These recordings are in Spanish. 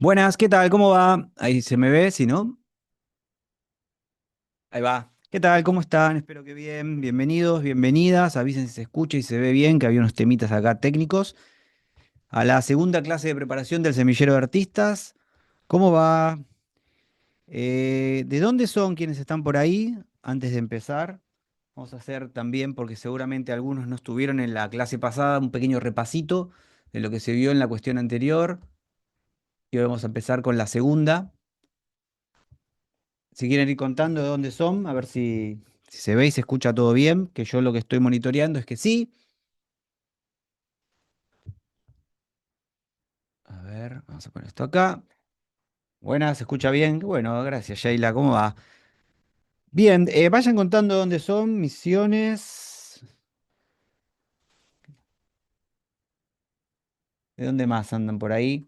Buenas, ¿qué tal? ¿Cómo va? Ahí se me ve, si no, ahí va. ¿Qué tal? ¿Cómo están? Espero que bien. Bienvenidos, bienvenidas. Avisen si se escucha y se ve bien, que había unos temitas acá técnicos. A la segunda clase de preparación del semillero de artistas. ¿Cómo va? ¿De dónde son quienes están por ahí? Antes de empezar, vamos a hacer también, porque seguramente algunos no estuvieron en la clase pasada, un pequeño repasito de lo que se vio en la cuestión anterior. Y hoy vamos a empezar con la segunda. Si quieren ir contando de dónde son, a ver si se ve y se escucha todo bien, que yo lo que estoy monitoreando es que sí. A ver, vamos a poner esto acá. Buenas, se escucha bien. Bueno, gracias, Sheila. ¿Cómo va? Bien, vayan contando dónde son, Misiones. ¿De dónde más andan por ahí?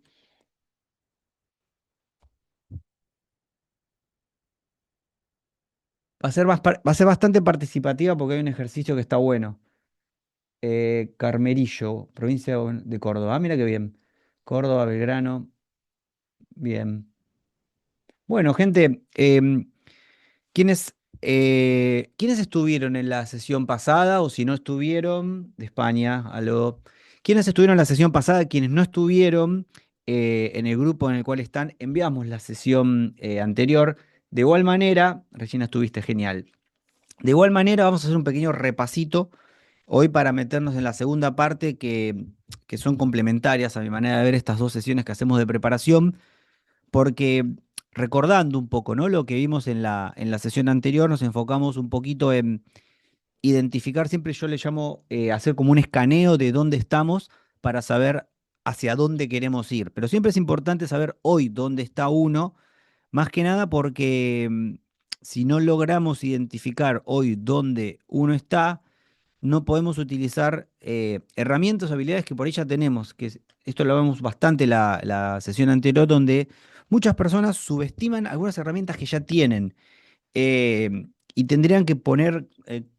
Va a ser bastante participativa porque hay un ejercicio que está bueno. Carmerillo, provincia de Córdoba. Ah, mira qué bien. Córdoba, Belgrano. Bien. Bueno, gente, ¿quiénes estuvieron en la sesión pasada? O si no estuvieron, de España, aló. ¿Quiénes estuvieron en la sesión pasada? Quienes no estuvieron en el grupo en el cual están, enviamos la sesión anterior. De igual manera, Regina, estuviste genial. De igual manera, vamos a hacer un pequeño repasito hoy para meternos en la segunda parte que son complementarias a mi manera de ver estas dos sesiones que hacemos de preparación porque recordando un poco, ¿no? Lo que vimos en la sesión anterior, nos enfocamos un poquito en identificar, siempre yo le llamo hacer como un escaneo de dónde estamos para saber hacia dónde queremos ir. Pero siempre es importante saber hoy dónde está uno, más que nada porque si no logramos identificar hoy dónde uno está, no podemos utilizar herramientas o habilidades que por ahí ya tenemos, esto lo vemos bastante la sesión anterior, donde muchas personas subestiman algunas herramientas que ya tienen y tendrían que poner,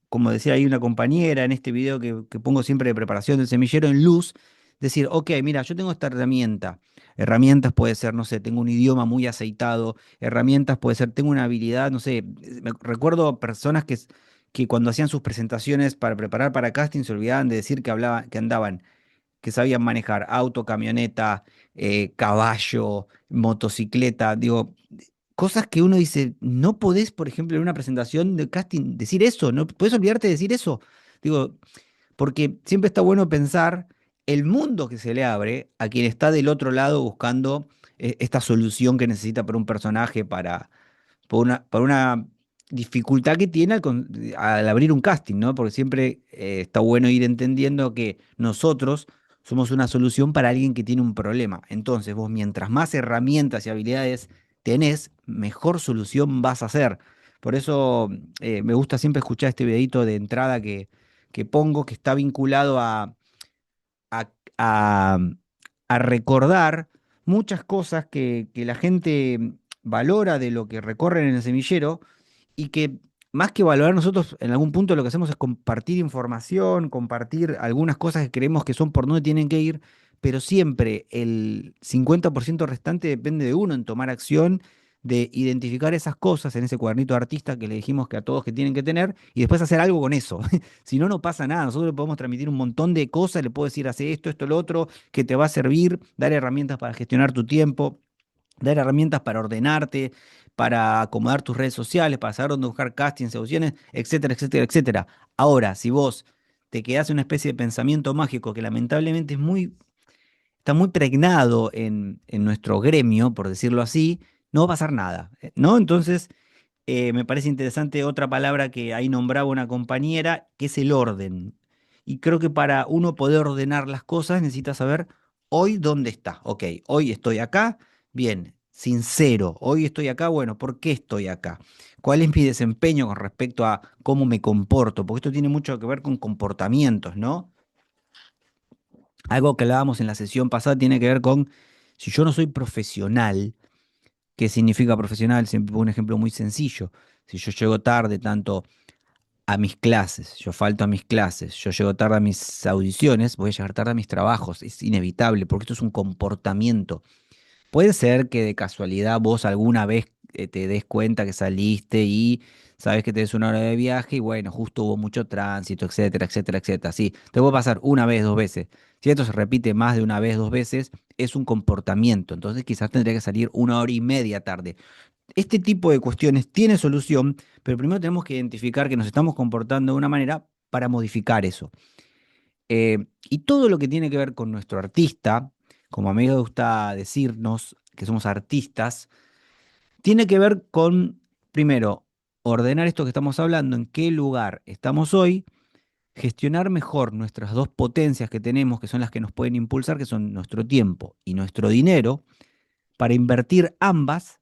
como decía ahí una compañera en este video que pongo siempre de preparación del semillero en luz, decir, ok, mira, yo tengo esta herramienta. Herramientas puede ser, no sé, tengo un idioma muy aceitado. Herramientas puede ser, tengo una habilidad, no sé. Recuerdo personas que cuando hacían sus presentaciones para preparar para casting se olvidaban de decir que hablaban, que andaban, que sabían manejar auto, camioneta, caballo, motocicleta. Digo, cosas que uno dice, no podés, por ejemplo, en una presentación de casting decir eso, no podés olvidarte de decir eso. Digo, porque siempre está bueno pensar el mundo que se le abre a quien está del otro lado buscando esta solución que necesita para un personaje, por una dificultad que tiene al abrir un casting, ¿no? Porque siempre está bueno ir entendiendo que nosotros somos una solución para alguien que tiene un problema. Entonces, vos mientras más herramientas y habilidades tenés, mejor solución vas a hacer. Por eso me gusta siempre escuchar este videito de entrada que pongo, que está vinculado a, a- a recordar muchas cosas que la gente valora de lo que recorren en el semillero y que más que valorar nosotros en algún punto lo que hacemos es compartir información, compartir algunas cosas que creemos que son por donde tienen que ir, pero siempre el 50% restante depende de uno en tomar acción, de identificar esas cosas en ese cuadernito de artista que le dijimos que a todos que tienen que tener y después hacer algo con eso. Si no, no pasa nada. Nosotros le podemos transmitir un montón de cosas, le puedo decir, hace esto, esto, lo otro, que te va a servir, dar herramientas para gestionar tu tiempo, dar herramientas para ordenarte, para acomodar tus redes sociales, para saber dónde buscar castings, opciones, etcétera, etcétera, etcétera. Ahora, si vos te quedás en una especie de pensamiento mágico que lamentablemente está muy pregnado en nuestro gremio, por decirlo así, no va a pasar nada, ¿no? Entonces, me parece interesante otra palabra que ahí nombraba una compañera, que es el orden. Y creo que para uno poder ordenar las cosas necesita saber hoy dónde está. Ok, hoy estoy acá, bien, sincero, hoy estoy acá, bueno, ¿por qué estoy acá? ¿Cuál es mi desempeño con respecto a cómo me comporto? Porque esto tiene mucho que ver con comportamientos, ¿no? Algo que hablábamos en la sesión pasada tiene que ver con si yo no soy profesional. ¿Qué significa profesional? Siempre pongo un ejemplo muy sencillo. Si yo llego tarde tanto a mis clases, yo falto a mis clases, yo llego tarde a mis audiciones, voy a llegar tarde a mis trabajos. Es inevitable porque esto es un comportamiento. Puede ser que de casualidad vos alguna vez te des cuenta que saliste y sabes que tenés una hora de viaje y bueno, justo hubo mucho tránsito, etcétera, etcétera, etcétera. Sí, te puede pasar una vez, dos veces. Si esto se repite más de una vez, dos veces, es un comportamiento. Entonces quizás tendría que salir una hora y media tarde. Este tipo de cuestiones tiene solución, pero primero tenemos que identificar que nos estamos comportando de una manera para modificar eso. Y todo lo que tiene que ver con nuestro artista, como a mí me gusta decirnos que somos artistas, tiene que ver con, primero, ordenar esto que estamos hablando, en qué lugar estamos hoy, gestionar mejor nuestras dos potencias que tenemos, que son las que nos pueden impulsar, que son nuestro tiempo y nuestro dinero, para invertir ambas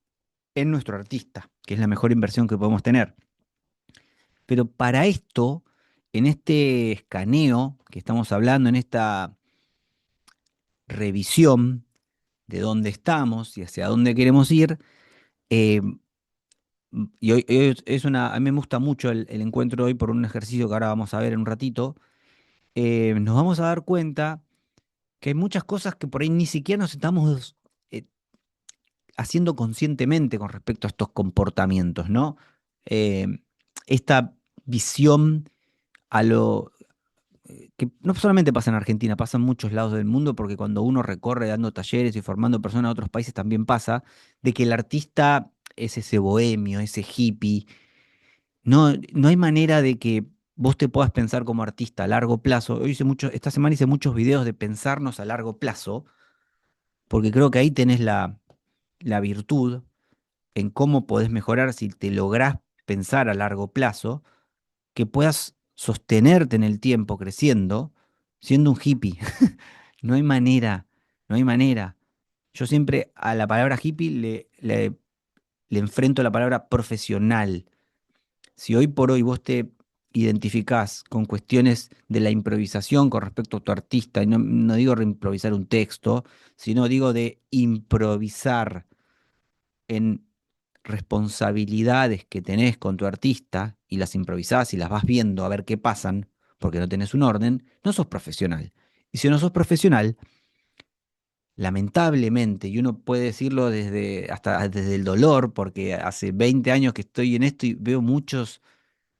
en nuestro artista, que es la mejor inversión que podemos tener. Pero para esto, en este escaneo que estamos hablando, en esta revisión de dónde estamos y hacia dónde queremos ir, eh, y hoy a mí me gusta mucho el encuentro de hoy por un ejercicio que ahora vamos a ver en un ratito, nos vamos a dar cuenta que hay muchas cosas que por ahí ni siquiera nos estamos haciendo conscientemente con respecto a estos comportamientos, ¿no? Eh, esta visión a lo que no solamente pasa en Argentina, pasa en muchos lados del mundo, porque cuando uno recorre dando talleres y formando personas de otros países también pasa, de que el artista es ese bohemio, ese hippie. No hay manera de que vos te puedas pensar como artista a largo plazo. Esta semana hice muchos videos de pensarnos a largo plazo, porque creo que ahí tenés la virtud en cómo podés mejorar si te lográs pensar a largo plazo, que puedas sostenerte en el tiempo creciendo siendo un hippie. No hay manera, no hay manera. Yo siempre a la palabra hippie le enfrento la palabra profesional. Si hoy por hoy vos te identificás con cuestiones de la improvisación con respecto a tu artista, y no digo reimprovisar un texto, sino digo de improvisar en responsabilidades que tenés con tu artista y las improvisás y las vas viendo a ver qué pasan, porque no tenés un orden, no sos profesional. Y si no sos profesional, lamentablemente, y uno puede decirlo hasta desde el dolor, porque hace 20 años que estoy en esto y veo muchos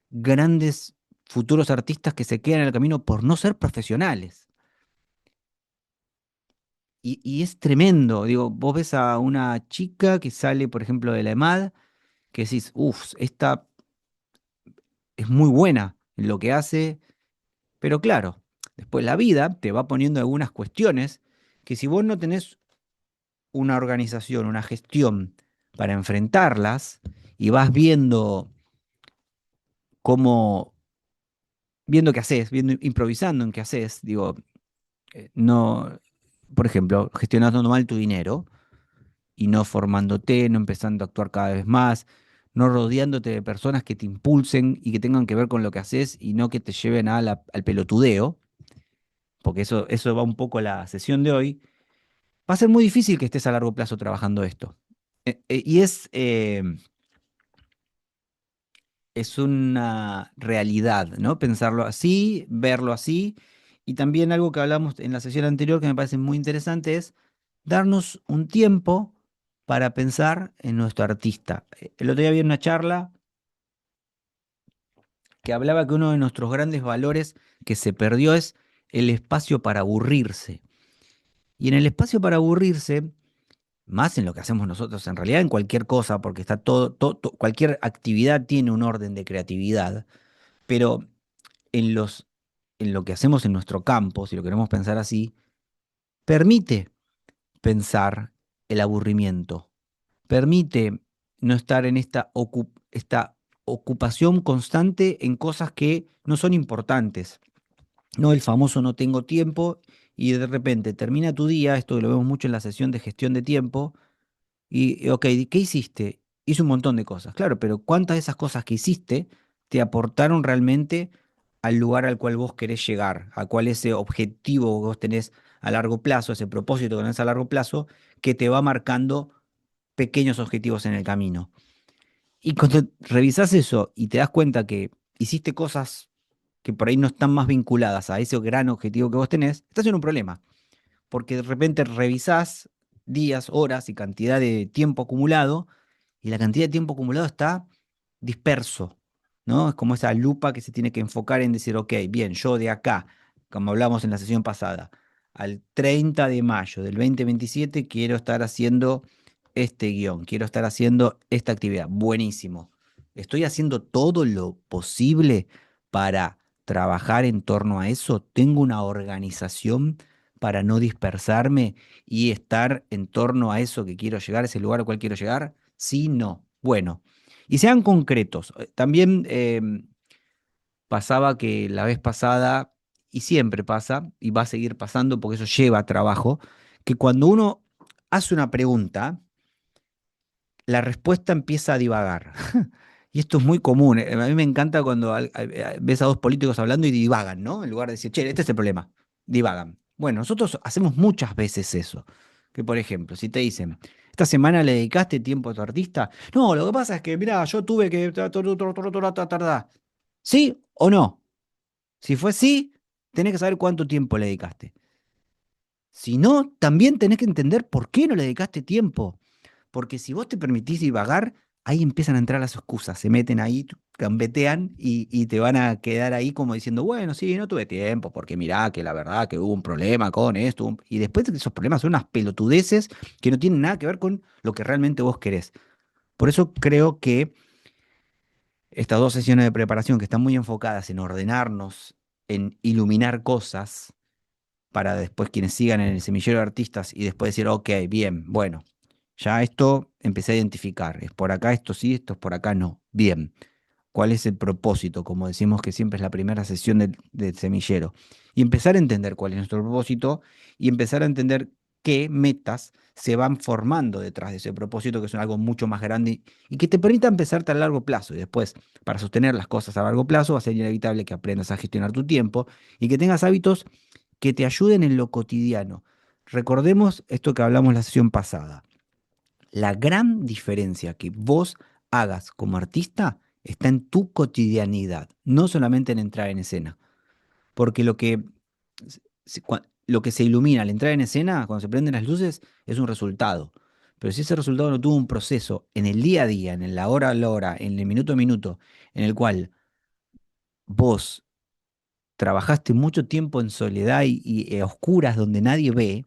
grandes futuros artistas que se quedan en el camino por no ser profesionales. Y es tremendo, digo, vos ves a una chica que sale, por ejemplo, de la EMAD, que decís, uff, esta es muy buena en lo que hace, pero claro, después la vida te va poniendo algunas cuestiones que si vos no tenés una organización, una gestión para enfrentarlas y vas cómo, viendo qué haces, improvisando en qué haces, digo, no, por ejemplo, gestionando mal tu dinero y no formándote, no empezando a actuar cada vez más, no rodeándote de personas que te impulsen y que tengan que ver con lo que haces y no que te lleven al pelotudeo, porque eso va un poco a la sesión de hoy, va a ser muy difícil que estés a largo plazo trabajando esto. Y es una realidad, ¿no? Pensarlo así, verlo así. Y también algo que hablamos en la sesión anterior que me parece muy interesante es darnos un tiempo para pensar en nuestro artista. El otro día había una charla que hablaba que uno de nuestros grandes valores que se perdió es el espacio para aburrirse. Y en el espacio para aburrirse, más en lo que hacemos nosotros, en realidad en cualquier cosa, porque está cualquier actividad tiene un orden de creatividad, pero en en lo que hacemos en nuestro campo, si lo queremos pensar así, permite pensar el aburrimiento, permite no estar en esta ocupación constante en cosas que no son importantes. No el famoso no tengo tiempo y de repente termina tu día, esto lo vemos mucho en la sesión de gestión de tiempo, ok, ¿qué hiciste? Hice un montón de cosas, claro, pero ¿cuántas de esas cosas que hiciste te aportaron realmente al lugar al cual vos querés llegar? ¿A cuál ese objetivo que vos tenés a largo plazo, ese propósito que tenés a largo plazo, que te va marcando pequeños objetivos en el camino? Y cuando revisás eso y te das cuenta que hiciste cosas que por ahí no están más vinculadas a ese gran objetivo que vos tenés, estás en un problema, porque de repente revisás días, horas y cantidad de tiempo acumulado, y la cantidad de tiempo acumulado está disperso, ¿no? Es como esa lupa que se tiene que enfocar en decir, ok, bien, yo de acá, como hablamos en la sesión pasada, al 30 de mayo del 2027 quiero estar haciendo este guión, quiero estar haciendo esta actividad. Buenísimo. Estoy haciendo todo lo posible para trabajar en torno a eso. Tengo una organización para no dispersarme y estar en torno a eso que quiero llegar, ese lugar al cual quiero llegar. Sí, no. Bueno, y sean concretos. También pasaba que la vez pasada, y siempre pasa, y va a seguir pasando porque eso lleva trabajo, que cuando uno hace una pregunta, la respuesta empieza a divagar. Y esto es muy común. A mí me encanta cuando ves a dos políticos hablando y divagan, ¿no? En lugar de decir, che, este es el problema. Divagan. Bueno, nosotros hacemos muchas veces eso. Que, por ejemplo, si te dicen, ¿esta semana le dedicaste tiempo a tu artista? No, lo que pasa es que, mirá, yo tuve que tardar. ¿Sí o no? Si fue sí, tenés que saber cuánto tiempo le dedicaste. Si no, también tenés que entender por qué no le dedicaste tiempo. Porque si vos te permitís divagar, ahí empiezan a entrar las excusas, se meten ahí, gambetean y te van a quedar ahí como diciendo, bueno, sí, no tuve tiempo, porque mirá que la verdad que hubo un problema con esto. Y después esos problemas son unas pelotudeces que no tienen nada que ver con lo que realmente vos querés. Por eso creo que estas dos sesiones de preparación que están muy enfocadas en ordenarnos, en iluminar cosas, para después quienes sigan en el semillero de artistas y después decir, ok, bien, bueno, ya esto empecé a identificar, es por acá esto sí, esto es por acá no. Bien, ¿cuál es el propósito? Como decimos que siempre es la primera sesión del semillero. Y empezar a entender cuál es nuestro propósito y empezar a entender qué metas se van formando detrás de ese propósito, que es algo mucho más grande y que te permita empezarte a largo plazo. Y después, para sostener las cosas a largo plazo, va a ser inevitable que aprendas a gestionar tu tiempo y que tengas hábitos que te ayuden en lo cotidiano. Recordemos esto que hablamos la sesión pasada. La gran diferencia que vos hagas como artista está en tu cotidianidad, no solamente en entrar en escena. Porque lo que se ilumina al entrar en escena, cuando se prenden las luces, es un resultado. Pero si ese resultado no tuvo un proceso en el día a día, en la hora a la hora, en el minuto a minuto, en el cual vos trabajaste mucho tiempo en soledad y a oscuras donde nadie ve,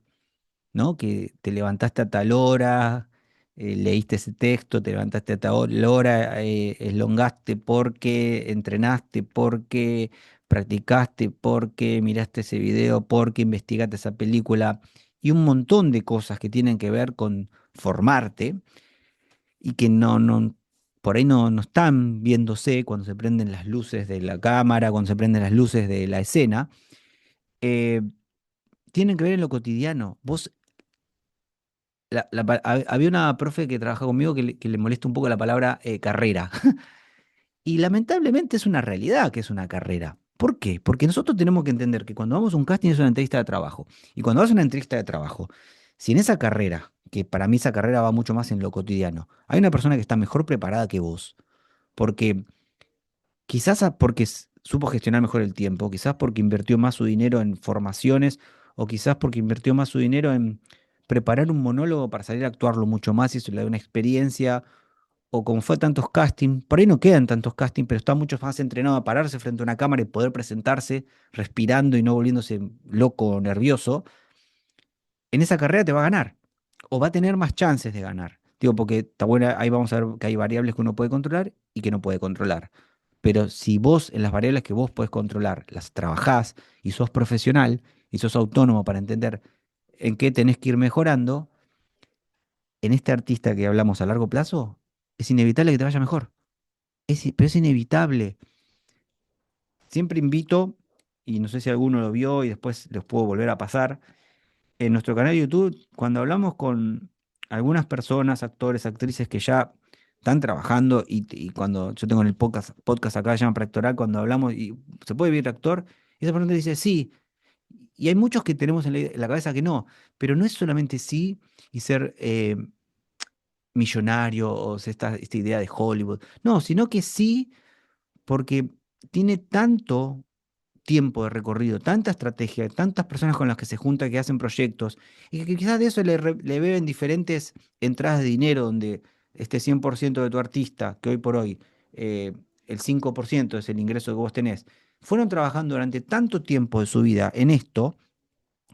¿no? Que te levantaste a tal hora, leíste ese texto, te levantaste a tal hora, elongaste porque entrenaste, porque practicaste, porque miraste ese video, porque investigaste esa película y un montón de cosas que tienen que ver con formarte y que por ahí no están viéndose cuando se prenden las luces de la cámara, cuando se prenden las luces de la escena. eh, Tienen que ver en lo cotidiano. Vos había una profe que trabaja conmigo que le molesta un poco la palabra carrera. Y lamentablemente es una realidad que es una carrera. ¿Por qué? Porque nosotros tenemos que entender que cuando vamos a un casting es una entrevista de trabajo. Y cuando vas a una entrevista de trabajo, si en esa carrera, que para mí esa carrera va mucho más en lo cotidiano, hay una persona que está mejor preparada que vos, porque quizás porque supo gestionar mejor el tiempo, quizás porque invirtió más su dinero en formaciones, o quizás porque invirtió más su dinero en preparar un monólogo para salir a actuarlo mucho más y eso le da una experiencia, o como fue a tantos castings, por ahí no quedan tantos castings, pero está mucho más entrenado a pararse frente a una cámara y poder presentarse respirando y no volviéndose loco o nervioso, en esa carrera te va a ganar, o va a tener más chances de ganar. Digo, porque está buena, ahí vamos a ver que hay variables que uno puede controlar y que no puede controlar. Pero si vos en las variables que vos podés controlar las trabajás y sos profesional y sos autónomo para entender en qué tenés que ir mejorando, en este artista que hablamos a largo plazo, es inevitable que te vaya mejor. Pero es inevitable. Siempre invito, y no sé si alguno lo vio y después los puedo volver a pasar, en nuestro canal de YouTube, cuando hablamos con algunas personas, actores, actrices que ya están trabajando y cuando yo tengo en el podcast acá, se llama Preactoral, cuando hablamos y se puede vivir actor, y esa persona dice sí. Y hay muchos que tenemos en la cabeza que no, pero no es solamente sí y ser millonario o sea, esta idea de Hollywood, no, sino que sí porque tiene tanto tiempo de recorrido, tanta estrategia, tantas personas con las que se junta, que hacen proyectos, y que quizás de eso le beben diferentes entradas de dinero, donde este 100% de tu artista, que hoy por hoy eh, el 5% es el ingreso que vos tenés, fueron trabajando durante tanto tiempo de su vida en esto,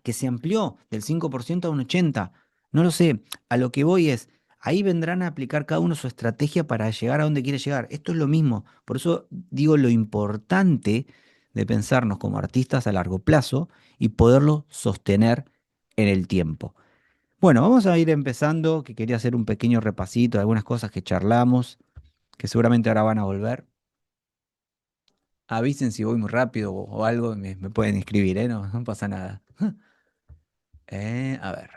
que se amplió del 5% a un 80%. No lo sé, a lo que voy es, ahí vendrán a aplicar cada uno su estrategia para llegar a donde quiere llegar. Esto es lo mismo, por eso digo lo importante de pensarnos como artistas a largo plazo y poderlo sostener en el tiempo. Bueno, vamos a ir empezando, que quería hacer un pequeño repasito de algunas cosas que charlamos, que seguramente ahora van a volver. Avisen si voy muy rápido o algo, me pueden escribir, ¿eh? No, no pasa nada. A ver.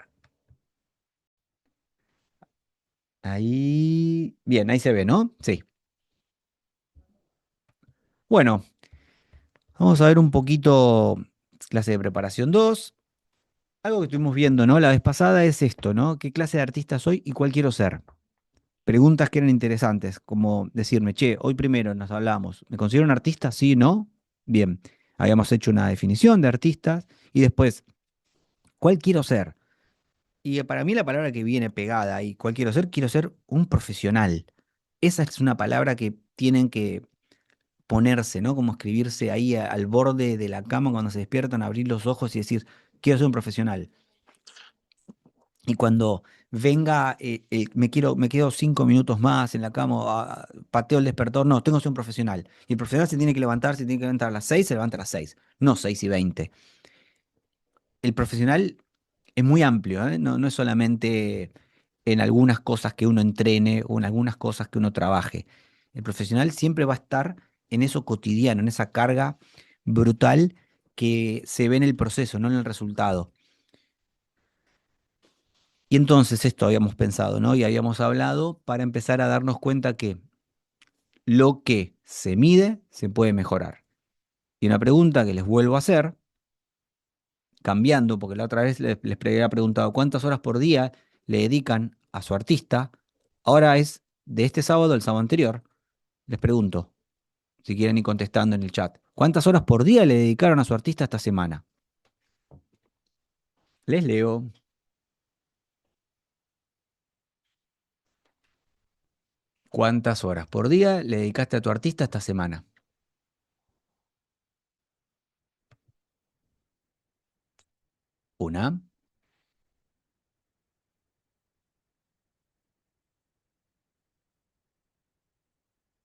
Ahí, bien, ahí se ve, ¿no? Sí. Bueno, vamos a ver un poquito clase de preparación 2. Algo que estuvimos viendo, ¿no? La vez pasada es esto, ¿no? ¿Qué clase de artista soy y cuál quiero ser? Preguntas que eran interesantes, como decirme, che, hoy primero nos hablamos, ¿me considero un artista? Sí, ¿no? Bien, habíamos hecho una definición de artistas y después, ¿cuál quiero ser? Y para mí la palabra que viene pegada ahí, ¿cuál quiero ser un profesional. Esa es una palabra que tienen que ponerse, ¿no? Como escribirse ahí al borde de la cama cuando se despiertan, abrir los ojos y decir, quiero ser un profesional. Y cuando venga, me quedo 5 minutos más en la cama, pateo el despertador, no, tengo que ser un profesional. Y el profesional se tiene que levantar a las 6, se levanta a las 6, no 6:20. El profesional es muy amplio, ¿eh? No, no es solamente en algunas cosas que uno entrene o en algunas cosas que uno trabaje. El profesional siempre va a estar en eso cotidiano, en esa carga brutal que se ve en el proceso, no en el resultado. Y entonces esto habíamos pensado, ¿no? Y habíamos hablado para empezar a darnos cuenta que lo que se mide se puede mejorar. Y una pregunta que les vuelvo a hacer, cambiando, porque la otra vez les había preguntado cuántas horas por día le dedican a su artista, ahora es de este sábado al sábado anterior. Les pregunto, si quieren ir contestando en el chat, ¿cuántas horas por día le dedicaron a su artista esta semana? Les leo. ¿Cuántas horas por día le dedicaste a tu artista esta semana? Una,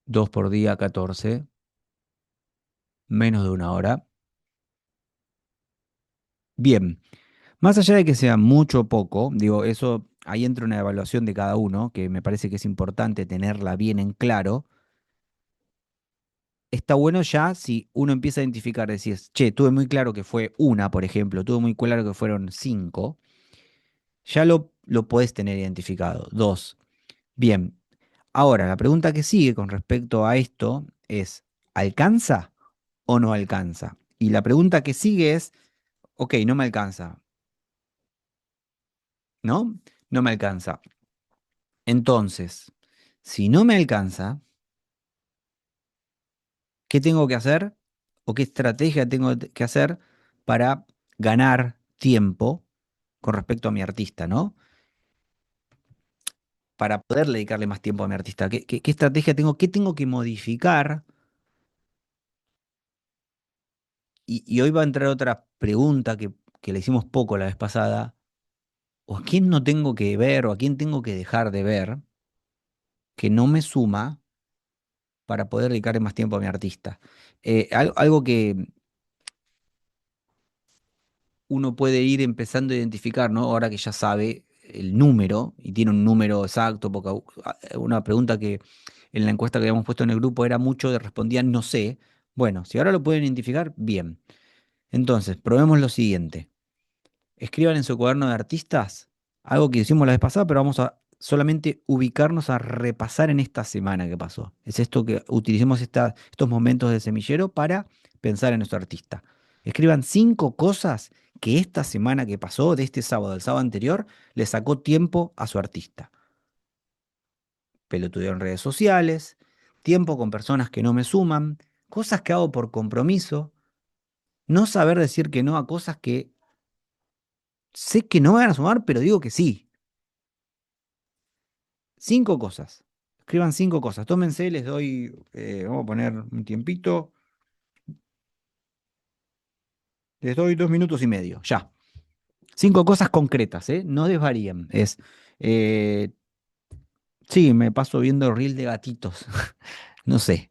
dos por día, 14, menos de una hora. Bien, más allá de que sea mucho o poco, digo, eso ahí entra una evaluación de cada uno, que me parece que es importante tenerla bien en claro. Está bueno ya si uno empieza a identificar, decir, che, tuve muy claro que fue una, por ejemplo, tuve muy claro que fueron 5, ya lo podés tener identificado. Dos, bien. Ahora, la pregunta que sigue con respecto a esto es, ¿alcanza o no alcanza? Y la pregunta que sigue es, ok, no me alcanza, ¿no? No me alcanza. Entonces, si no me alcanza, ¿qué tengo que hacer? ¿O qué estrategia tengo que hacer para ganar tiempo con respecto a mi artista, ¿no? Para poder dedicarle más tiempo a mi artista. ¿Qué estrategia tengo? ¿Qué tengo que modificar? Y hoy va a entrar otra pregunta que le hicimos poco la vez pasada. ¿O a quién no tengo que ver o a quién tengo que dejar de ver que no me suma para poder dedicarle más tiempo a mi artista? Algo que uno puede ir empezando a identificar, ¿no? Ahora que ya sabe el número y tiene un número exacto, porque una pregunta que en la encuesta que habíamos puesto en el grupo era mucho de respondían no sé. Bueno, si ahora lo pueden identificar, bien. Entonces, probemos lo siguiente. Escriban en su cuaderno de artistas algo que hicimos la vez pasada, pero vamos a solamente ubicarnos a repasar en esta semana que pasó. Es esto que utilicemos estos momentos de semillero para pensar en nuestro artista. Escriban 5 cosas que esta semana que pasó, de este sábado al sábado anterior, le sacó tiempo a su artista. Pelotudeo en redes sociales, tiempo con personas que no me suman, cosas que hago por compromiso, No saber decir que no a cosas que sé que no me van a sumar, pero digo que sí. Cinco cosas. Escriban cinco cosas. Tómense, les doy, vamos a poner un tiempito. Les doy 2 minutos y medio. Ya. Cinco cosas concretas, ¿eh? No desvaríen. Eh, sí, me paso viendo reel de gatitos. No sé.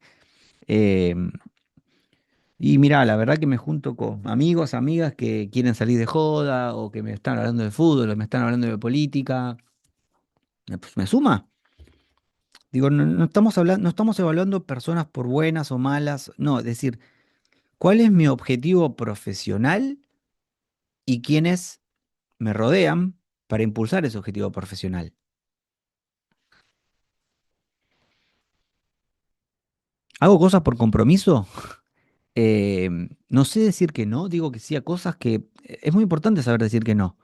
Eh, y mira, la verdad que me junto con amigos, amigas que quieren salir de joda o que me están hablando de fútbol o me están hablando de política. Pues me suma. Digo, no estamos hablando, no estamos evaluando personas por buenas o malas. No, es decir, ¿cuál es mi objetivo profesional y quiénes me rodean para impulsar ese objetivo profesional? ¿Hago cosas por compromiso? Eh, no sé decir que no, digo que sí a cosas que es muy importante saber decir que no.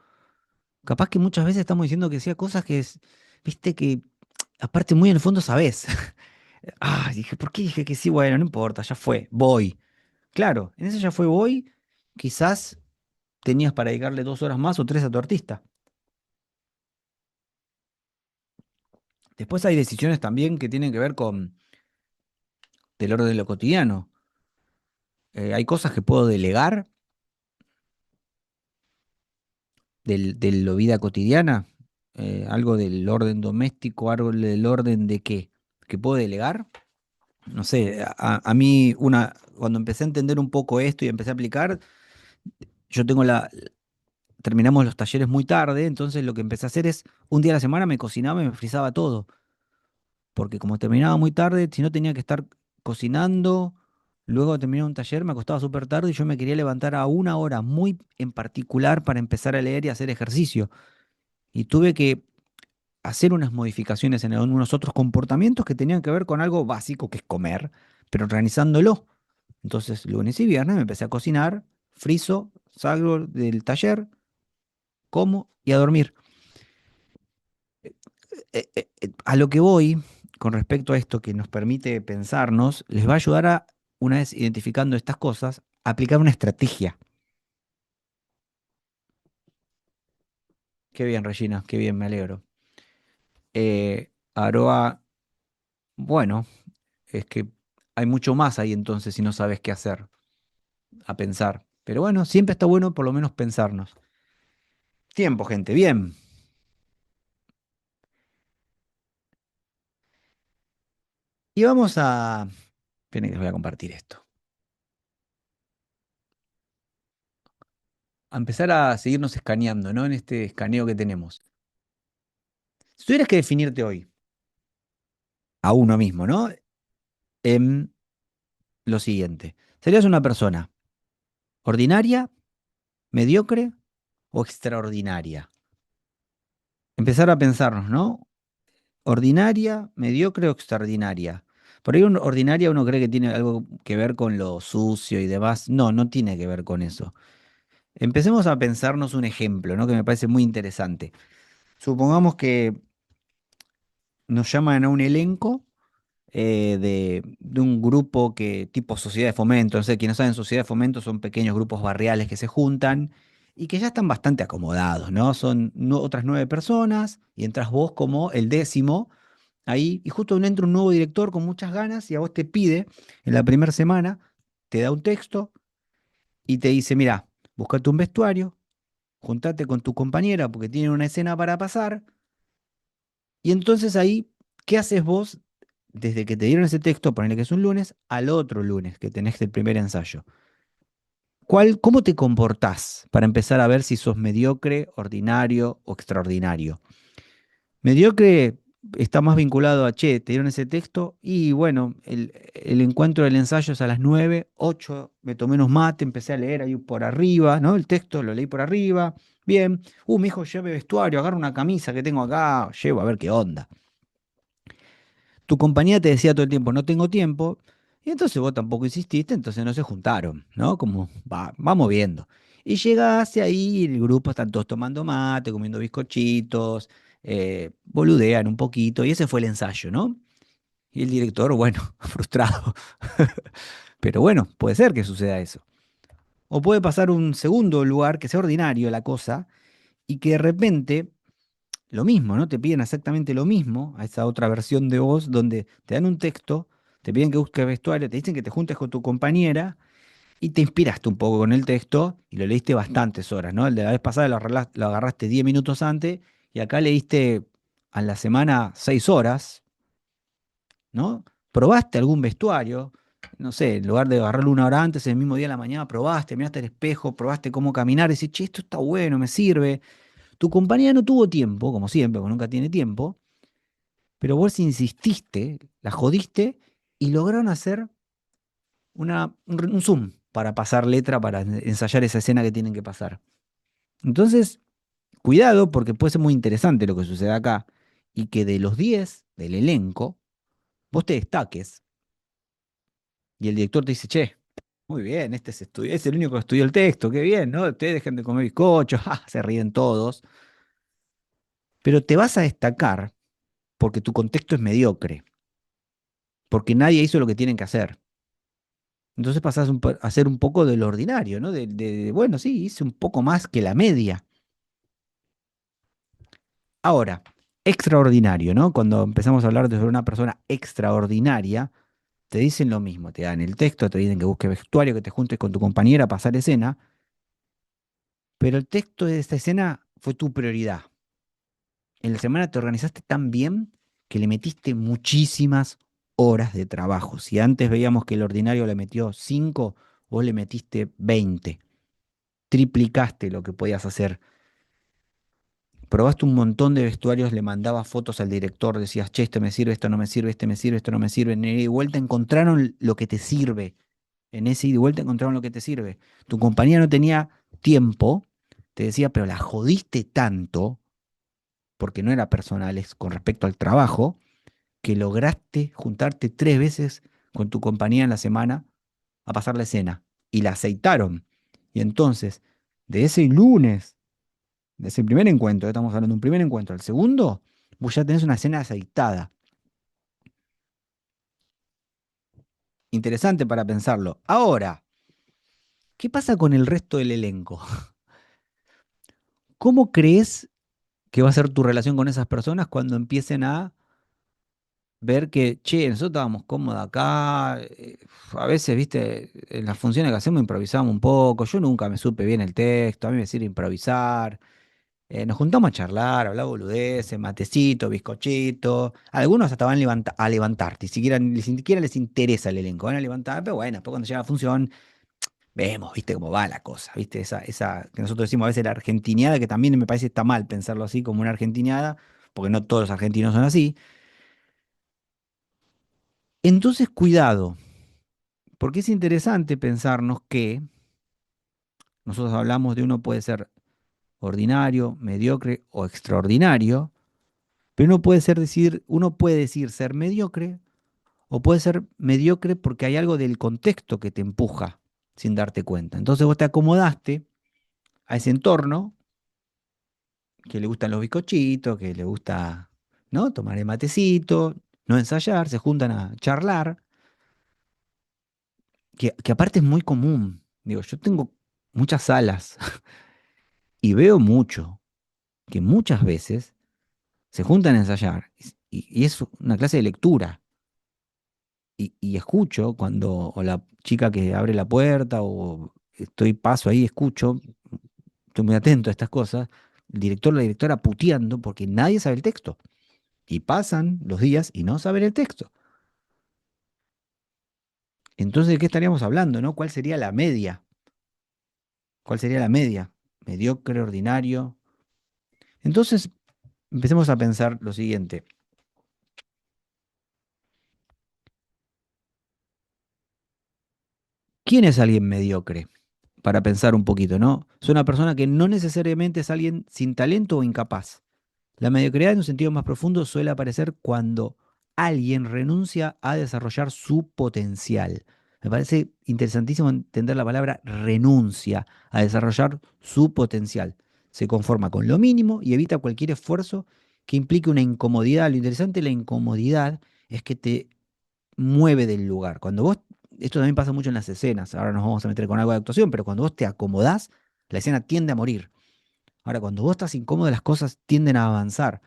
Capaz que muchas veces estamos diciendo que sí a cosas viste, que aparte muy en el fondo sabés. Ah, dije, ¿por qué dije que sí? Bueno, no importa, ya fue, voy. Claro, en ese ya fue, voy. Quizás tenías para dedicarle 2 horas más o tres a tu artista. Después hay decisiones también que tienen que ver con del orden de lo cotidiano. Hay cosas que puedo delegar de la vida cotidiana, algo del orden doméstico, algo del orden de qué, que puedo delegar. No sé, a mí cuando empecé a entender un poco esto y empecé a aplicar, yo terminamos los talleres muy tarde, entonces lo que empecé a hacer es, un día a la semana me cocinaba y me frizaba todo, porque como terminaba muy tarde, si no tenía que estar cocinando, luego de terminar un taller me acostaba súper tarde y yo me quería levantar a una hora muy en particular para empezar a leer y hacer ejercicio. Y tuve que hacer unas modificaciones en algunos otros comportamientos que tenían que ver con algo básico que es comer, pero organizándolo. Entonces, lunes y viernes me empecé a cocinar, frizo, salgo del taller, como y a dormir. A lo que voy con respecto a esto que nos permite pensarnos, les va a ayudar a, una vez identificando estas cosas, a aplicar una estrategia. Qué bien, Regina, qué bien, me alegro. Aroa, bueno, es que hay mucho más ahí entonces si no sabes qué hacer, a pensar. Pero bueno, siempre está bueno por lo menos pensarnos. Tiempo, gente, bien. Y vamos a... Esperen que les voy a compartir esto. A empezar a seguirnos escaneando, ¿no? En este escaneo que tenemos. Si tuvieras que definirte hoy a uno mismo, ¿no? En lo siguiente. ¿Serías una persona ordinaria, mediocre o extraordinaria? Empezar a pensarnos, ¿no? Ordinaria, mediocre o extraordinaria. Por ahí ordinaria uno cree que tiene algo que ver con lo sucio y demás. No, no tiene que ver con eso. Empecemos a pensarnos un ejemplo, ¿no? Que me parece muy interesante. Supongamos que nos llaman a un elenco de un grupo que tipo sociedad de fomento. No sé, quienes no saben, sociedad de fomento son pequeños grupos barriales que se juntan y que ya están bastante acomodados, ¿no? Son otras 9 personas y entras vos como el décimo ahí y justo entra un nuevo director con muchas ganas y a vos te pide en la primera semana, te da un texto y te dice, mira, búscate un vestuario, juntate con tu compañera porque tienen una escena para pasar. Y entonces ahí, ¿qué haces vos desde que te dieron ese texto, ponele que es un lunes, al otro lunes que tenés el primer ensayo? ¿Cómo te comportás para empezar a ver si sos mediocre, ordinario o extraordinario? Mediocre está más vinculado a, che, te dieron ese texto y bueno, el encuentro del ensayo es a las 9, 8, me tomé unos mates, empecé a leer ahí por arriba, ¿no? El texto lo leí por arriba, bien. Mi hijo lleve vestuario, agarra una camisa que tengo acá, llevo a ver qué onda. Tu compañía te decía todo el tiempo, no tengo tiempo, y entonces vos tampoco insististe, entonces no se juntaron, ¿no? Como, vamos viendo. Y llegaste ahí, y el grupo están todos tomando mate, comiendo bizcochitos, boludean un poquito, y ese fue el ensayo, ¿no? Y el director, bueno, frustrado. Pero bueno, puede ser que suceda eso. O puede pasar un segundo lugar que sea ordinario la cosa y que de repente lo mismo, ¿no? Te piden exactamente lo mismo a esa otra versión de vos donde te dan un texto, te piden que busques vestuario, te dicen que te juntes con tu compañera y te inspiraste un poco con el texto y lo leíste bastantes horas, ¿no? El de la vez pasada lo agarraste 10 minutos antes y acá leíste a la semana 6 horas, ¿no? ¿Probaste algún vestuario? No sé, en lugar de agarrarlo una hora antes, el mismo día de la mañana, probaste, miraste al espejo, probaste cómo caminar y decís, che, esto está bueno, me sirve. Tu compañía no tuvo tiempo, como siempre, porque nunca tiene tiempo, pero vos insististe, la jodiste y lograron hacer un zoom para pasar letra, para ensayar esa escena que tienen que pasar. Entonces, cuidado porque puede ser muy interesante lo que sucede acá y que de los 10 del elenco, vos te destaques y el director te dice, che, muy bien, es el único que estudió el texto, qué bien, ¿no? Ustedes dejen de comer bizcochos, se ríen todos, pero te vas a destacar porque tu contexto es mediocre, porque nadie hizo lo que tienen que hacer. Entonces pasás a ser un poco de lo ordinario, ¿no? Bueno, sí, hice un poco más que la media. Ahora, extraordinario, ¿no? Cuando empezamos a hablar de sobre una persona extraordinaria, te dicen lo mismo, te dan el texto, te dicen que busques vestuario, que te juntes con tu compañera a pasar escena, pero el texto de esta escena fue tu prioridad. En la semana te organizaste tan bien que le metiste muchísimas horas de trabajo. Si antes veíamos que el ordinario le metió 5, vos le metiste 20. Triplicaste lo que podías hacer. Probaste un montón de vestuarios, le mandabas fotos al director, decías, che, esto me sirve, esto no me sirve, este me sirve, esto no me sirve. En ida y vuelta encontraron lo que te sirve. En ese ida y vuelta encontraron lo que te sirve. Tu compañía no tenía tiempo, te decía, pero la jodiste tanto, porque no era personal, es con respecto al trabajo, que lograste juntarte 3 veces con tu compañía en la semana a pasar la escena. Y la aceitaron. Y entonces, de ese lunes es el primer encuentro, estamos hablando de un primer encuentro. El segundo, vos ya tenés una escena aceitada. Interesante para pensarlo. Ahora, ¿qué pasa con el resto del elenco? ¿Cómo crees que va a ser tu relación con esas personas cuando empiecen a ver que, che, nosotros estábamos cómodos acá, a veces, viste, en las funciones que hacemos improvisamos un poco, yo nunca me supe bien el texto, a mí me sirve improvisar. Nos juntamos a charlar, a hablar boludeces, matecito, bizcochito. Algunos hasta van a levantar, ni siquiera les interesa el elenco, van a levantar, pero bueno, después cuando llega la función, vemos, viste, cómo va la cosa, viste, esa que nosotros decimos a veces la argentineada, que también me parece está mal pensarlo así como una argentineada, porque no todos los argentinos son así. Entonces, cuidado, porque es interesante pensarnos que nosotros hablamos de uno puede ser ordinario, mediocre o extraordinario, pero uno puede decir ser mediocre o puede ser mediocre porque hay algo del contexto que te empuja sin darte cuenta. Entonces vos te acomodaste a ese entorno que le gustan los bizcochitos, que le gusta, ¿no? Tomar el matecito, no ensayar, se juntan a charlar, que aparte es muy común. Digo, yo tengo muchas salas y veo mucho que muchas veces se juntan a ensayar y es una clase de lectura. Y escucho cuando, o la chica que abre la puerta, o paso ahí, escucho, estoy muy atento a estas cosas, el director o la directora puteando porque nadie sabe el texto. Y pasan los días y no saben el texto. Entonces, ¿de qué estaríamos hablando, no? ¿Cuál sería la media? ¿Cuál sería la media? Mediocre, ordinario. Entonces, empecemos a pensar lo siguiente. ¿Quién es alguien mediocre? Para pensar un poquito, ¿no? Es una persona que no necesariamente es alguien sin talento o incapaz. La mediocridad en un sentido más profundo suele aparecer cuando alguien renuncia a desarrollar su potencial. Me parece interesantísimo entender la palabra renuncia a desarrollar su potencial. Se conforma con lo mínimo y evita cualquier esfuerzo que implique una incomodidad. Lo interesante de la incomodidad es que te mueve del lugar. Cuando vos esto también pasa mucho en las escenas. Ahora nos vamos a meter con algo de actuación, pero cuando vos te acomodás, la escena tiende a morir. Ahora, cuando vos estás incómodo, las cosas tienden a avanzar.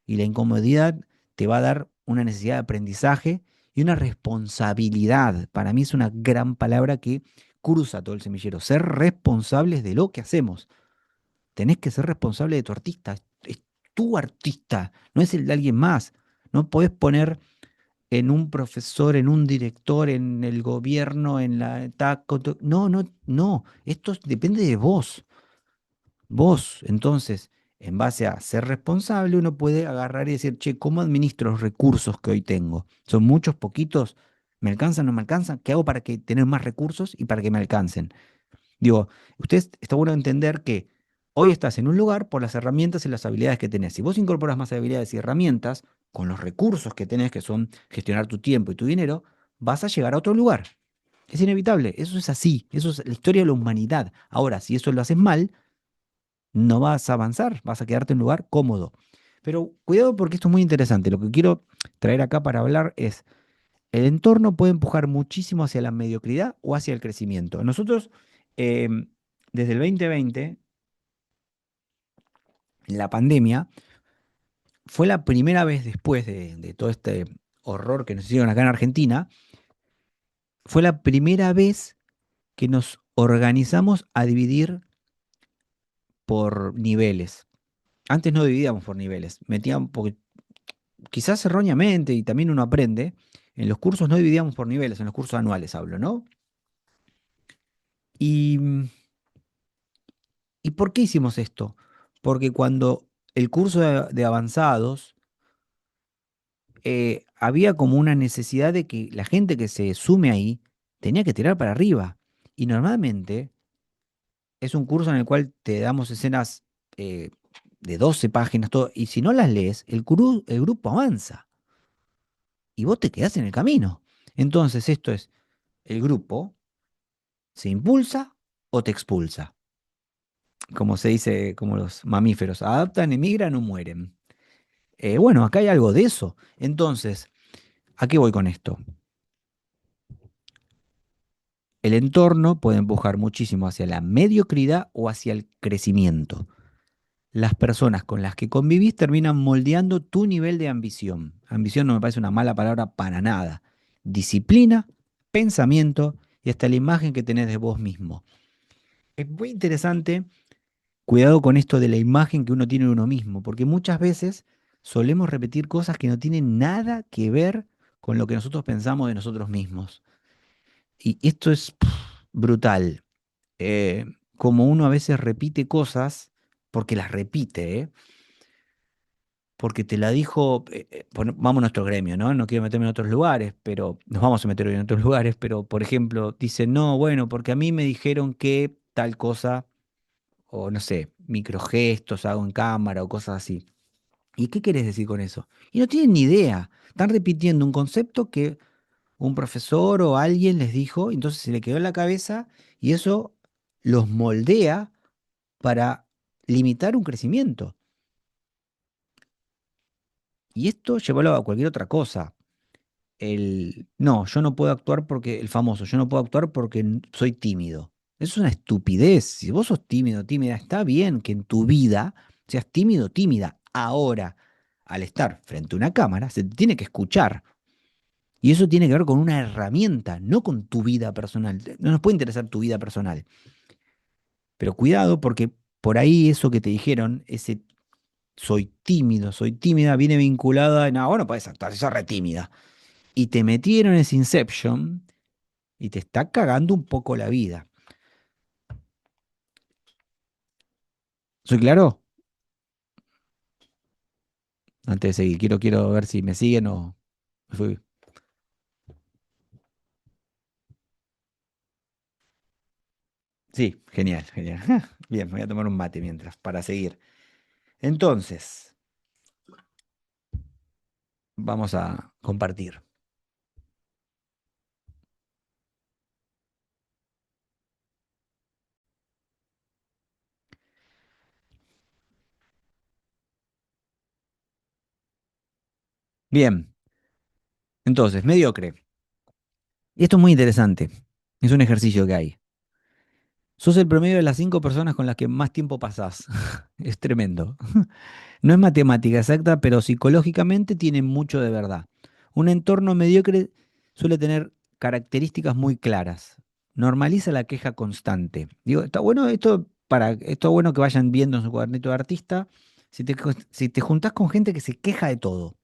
Y la incomodidad te va a dar una necesidad de aprendizaje y una responsabilidad. Para mí es una gran palabra que cruza todo el semillero. Ser responsables de lo que hacemos. Tenés que ser responsable de tu artista. Es tu artista, no es el de alguien más. No podés poner en un profesor, en un director, en el gobierno, en la... No, no, no. Esto depende de vos. Vos, entonces, en base a ser responsable, uno puede agarrar y decir, che, ¿cómo administro los recursos que hoy tengo? ¿Son muchos, poquitos? ¿Me alcanzan, no me alcanzan? ¿Qué hago para que tener más recursos y para que me alcancen? Digo, ustedes está bueno entender que hoy estás en un lugar por las herramientas y las habilidades que tenés. Si vos incorporas más habilidades y herramientas con los recursos que tenés, que son gestionar tu tiempo y tu dinero, vas a llegar a otro lugar. Es inevitable, eso es así, eso es la historia de la humanidad. Ahora, si eso lo haces mal, no vas a avanzar, vas a quedarte en un lugar cómodo. Pero cuidado porque esto es muy interesante. Lo que quiero traer acá para hablar es, el entorno puede empujar muchísimo hacia la mediocridad o hacia el crecimiento. Nosotros, desde el 2020, en la pandemia, fue la primera vez después de todo este horror que nos hicieron acá en Argentina, fue la primera vez que nos organizamos a dividir por niveles. Antes no dividíamos por niveles, metíamos, porque quizás erróneamente, y también uno aprende, en los cursos no dividíamos por niveles, en los cursos anuales hablo, ¿no? ¿Y, ¿y por qué hicimos esto? Porque cuando el curso de avanzados, había como una necesidad de que la gente que se sume ahí tenía que tirar para arriba. Y normalmente es un curso en el cual te damos escenas eh, de 12 páginas, todo, y si no las lees, el grupo avanza y vos te quedás en el camino. Entonces, esto es, el grupo se impulsa o te expulsa. Como se dice, como los mamíferos, adaptan, emigran o mueren. Bueno, acá hay algo de eso. Entonces, ¿a qué voy con esto? El entorno puede empujar muchísimo hacia la mediocridad o hacia el crecimiento. Las personas con las que convivís terminan moldeando tu nivel de ambición. Ambición no me parece una mala palabra para nada. Disciplina, pensamiento y hasta la imagen que tenés de vos mismo. Es muy interesante. Cuidado con esto de la imagen que uno tiene de uno mismo, porque muchas veces solemos repetir cosas que no tienen nada que ver con lo que nosotros pensamos de nosotros mismos. Y esto es brutal. Eh, Como uno a veces repite cosas, porque las repite, porque te la dijo, vamos a nuestro gremio, ¿no? No quiero meterme en otros lugares, pero nos vamos a meter hoy en otros lugares, pero por ejemplo, dice, no, bueno, porque a mí me dijeron que tal cosa o no sé, microgestos hago en cámara o cosas así. ¿Y qué querés decir con eso? Y no tienen ni idea. Están repitiendo un concepto que un profesor o alguien les dijo, entonces se le quedó en la cabeza y eso los moldea para limitar un crecimiento. Y esto llevarlo a cualquier otra cosa. No, yo no puedo actuar porque, el famoso, yo no puedo actuar porque soy tímido. Eso es una estupidez. Si vos sos tímido, tímida, está bien que en tu vida seas tímido, tímida. Ahora, al estar frente a una cámara, se te tiene que escuchar. Y eso tiene que ver con una herramienta, no con tu vida personal. No nos puede interesar tu vida personal. Pero cuidado porque por ahí eso que te dijeron, ese soy tímido, soy tímida, viene vinculada a, no, vos no podés actuar, sos re tímida. Y te metieron ese Inception y te está cagando un poco la vida. ¿Soy claro? Antes de seguir, quiero ver si me siguen o me fui. Sí, genial, genial. Bien, me voy a tomar un mate mientras, para seguir. Entonces, vamos a compartir. Bien, entonces, mediocre. Y esto es muy interesante. Es un ejercicio que hay. Sos el promedio de las 5 personas con las que más tiempo pasás. Es tremendo. No es matemática exacta, pero psicológicamente tiene mucho de verdad. Un entorno mediocre suele tener características muy claras. Normaliza la queja constante. Digo, está bueno esto es bueno que vayan viendo en su cuadernito de artista. Si te juntás con gente que se queja de todo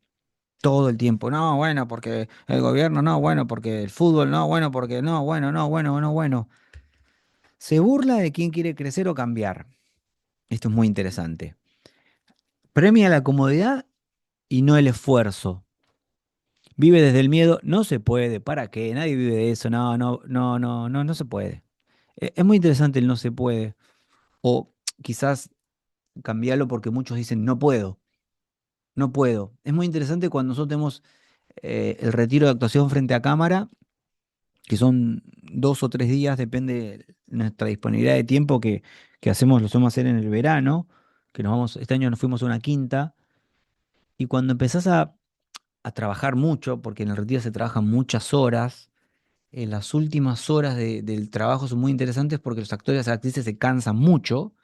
el tiempo. No, bueno, porque el gobierno, no, bueno, porque el fútbol, no, bueno, porque no, bueno, no, bueno, no, bueno. Se burla de quien quiere crecer o cambiar. Esto es muy interesante. Premia la comodidad y no el esfuerzo. Vive desde el miedo, no se puede, ¿para qué? Nadie vive de eso, no, no, no, no, no, no se puede. Es muy interesante el no se puede. O quizás cambiarlo porque muchos dicen no puedo, no puedo. Es muy interesante cuando nosotros tenemos el retiro de actuación frente a cámara, que son 2 o 3 días, depende de nuestra disponibilidad de tiempo que hacemos, lo solemos hacer en el verano, que nos vamos, este año nos fuimos a una quinta, y cuando empezás a trabajar mucho, porque en el retiro se trabajan muchas horas, las últimas horas del trabajo son muy interesantes porque los actores y las actrices se cansan mucho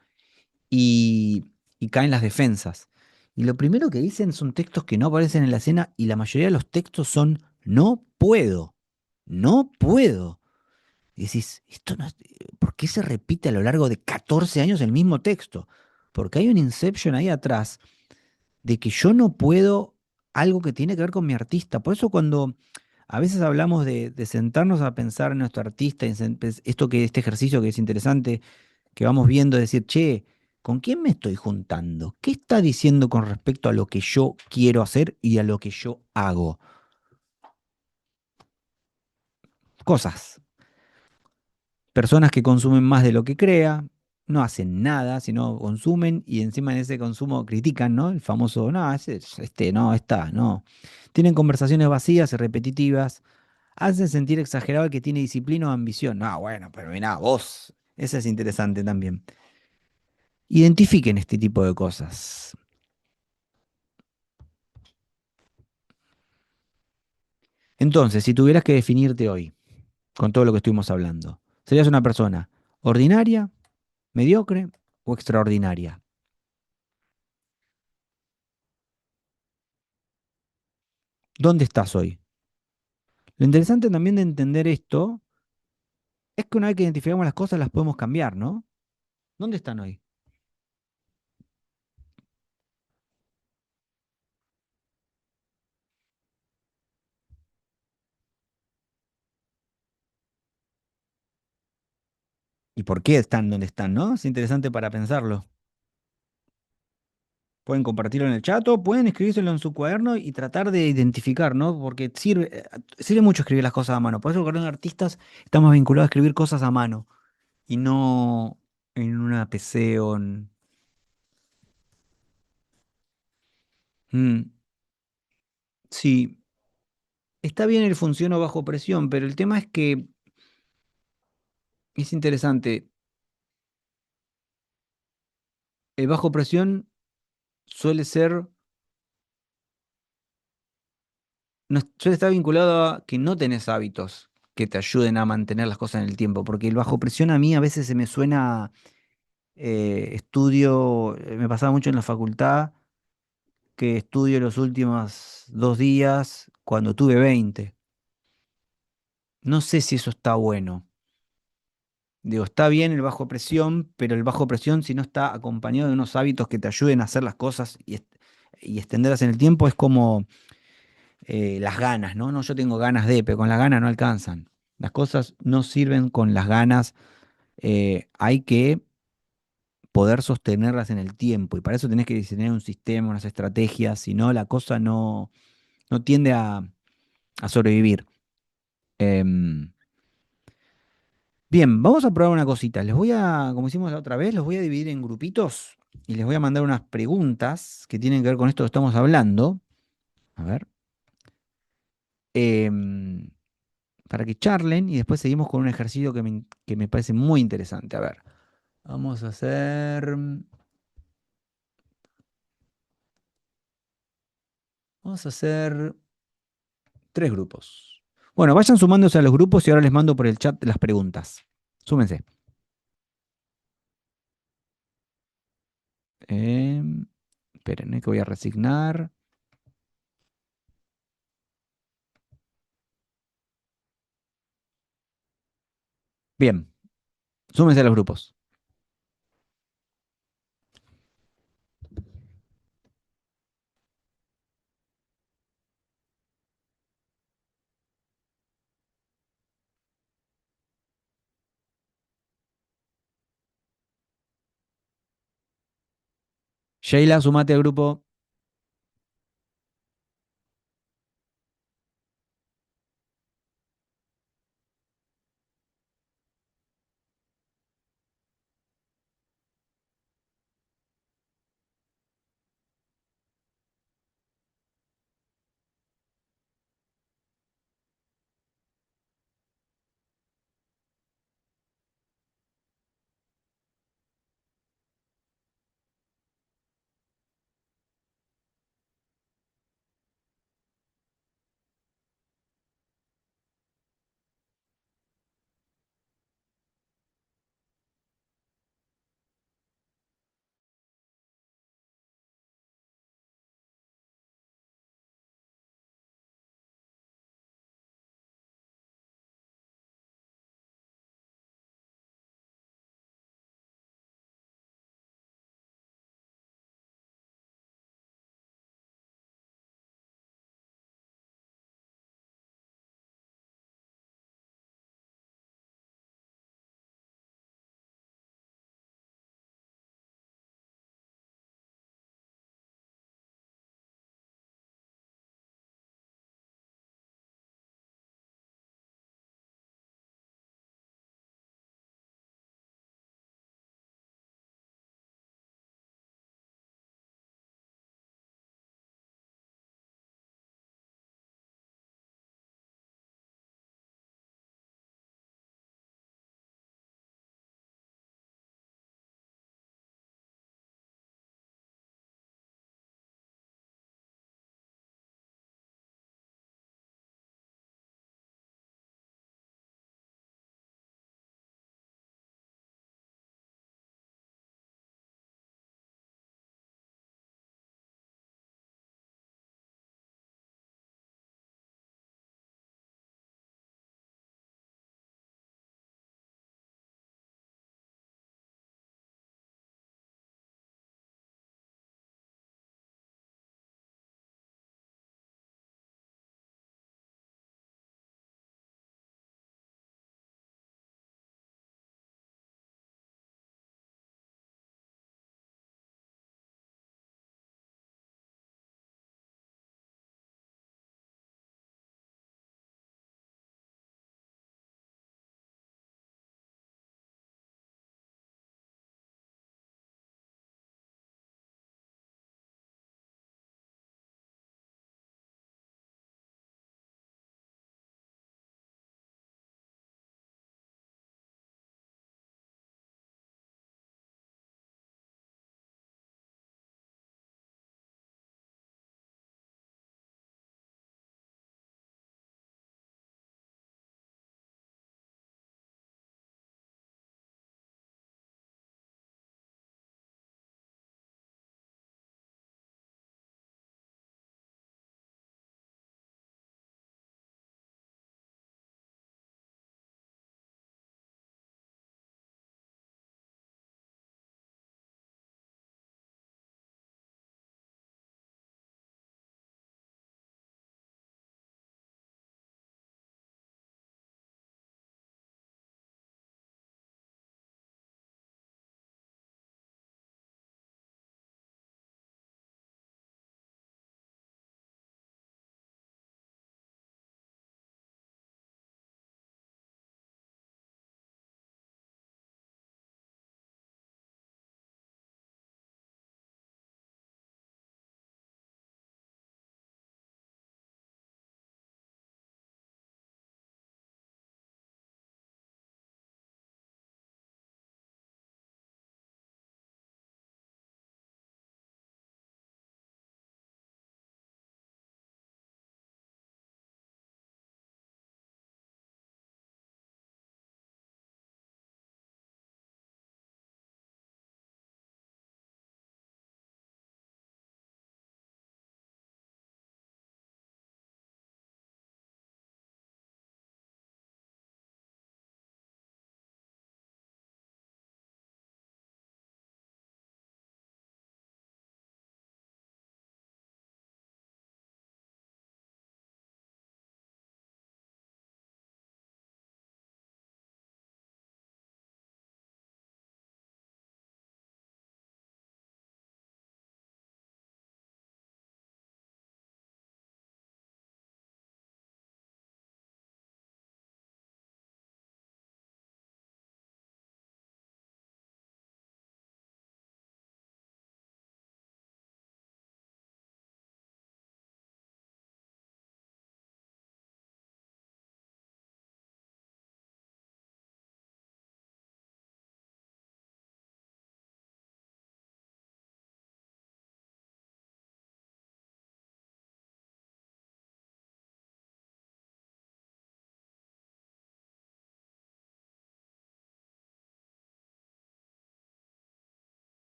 y, y caen las defensas. Y lo primero que dicen son textos que no aparecen en la escena y la mayoría de los textos son no puedo, no puedo. Y decís, ¿por qué se repite a lo largo de 14 años el mismo texto? Porque hay un inception ahí atrás de que yo no puedo algo que tiene que ver con mi artista. Por eso cuando a veces hablamos de sentarnos a pensar en nuestro artista, este ejercicio que es interesante, que vamos viendo, decir, che, ¿con quién me estoy juntando? ¿Qué está diciendo con respecto a lo que yo quiero hacer y a lo que yo hago? Cosas. Personas que consumen más de lo que crea, no hacen nada, sino consumen y encima en ese consumo critican, ¿no? El famoso, no, no, está, no. Tienen conversaciones vacías y repetitivas, hacen sentir exagerado al que tiene disciplina o ambición. No, bueno, pero mirá, vos. Esa es interesante también. Identifiquen este tipo de cosas. Entonces, si tuvieras que definirte hoy, con todo lo que estuvimos hablando, ¿serías una persona ordinaria, mediocre o extraordinaria? ¿Dónde estás hoy? Lo interesante también de entender esto es que una vez que identificamos las cosas las podemos cambiar, ¿no? ¿Dónde están hoy? ¿Y por qué están donde están, no? Es interesante para pensarlo. Pueden compartirlo en el chat o pueden escribírselo en su cuaderno y tratar de identificar, ¿no? Porque sirve mucho escribir las cosas a mano. Por eso los artistas estamos vinculados a escribir cosas a mano y no en una PC o en... Mm, sí, está bien el funciono bajo presión, pero el tema es que es interesante. El bajo presión suele ser, no, suele estar vinculado a que no tenés hábitos que te ayuden a mantener las cosas en el tiempo, porque el bajo presión a mí a veces se me suena me pasaba mucho en la facultad que estudio los últimos 2 días cuando tuve 20. No sé si eso está bueno. Digo, está bien el bajo presión, pero el bajo presión, si no está acompañado de unos hábitos que te ayuden a hacer las cosas y extenderlas en el tiempo, es como las ganas, ¿no? No, yo tengo ganas pero con las ganas no alcanzan. Las cosas no sirven con las ganas, hay que poder sostenerlas en el tiempo y para eso tenés que diseñar un sistema, unas estrategias, si no la cosa no tiende a sobrevivir. Em, bien, vamos a probar una cosita. Como hicimos la otra vez, los voy a dividir en grupitos y les voy a mandar unas preguntas que tienen que ver con esto que estamos hablando. A ver. em, para que charlen y después seguimos con un ejercicio que me parece muy interesante. A ver, vamos a hacer, vamos a hacer 3 grupos. Bueno, vayan sumándose a los grupos y ahora les mando por el chat las preguntas. Súmense. Em, esperen, que voy a resignar. Bien, súmense a los grupos. Sheila, sumate al grupo.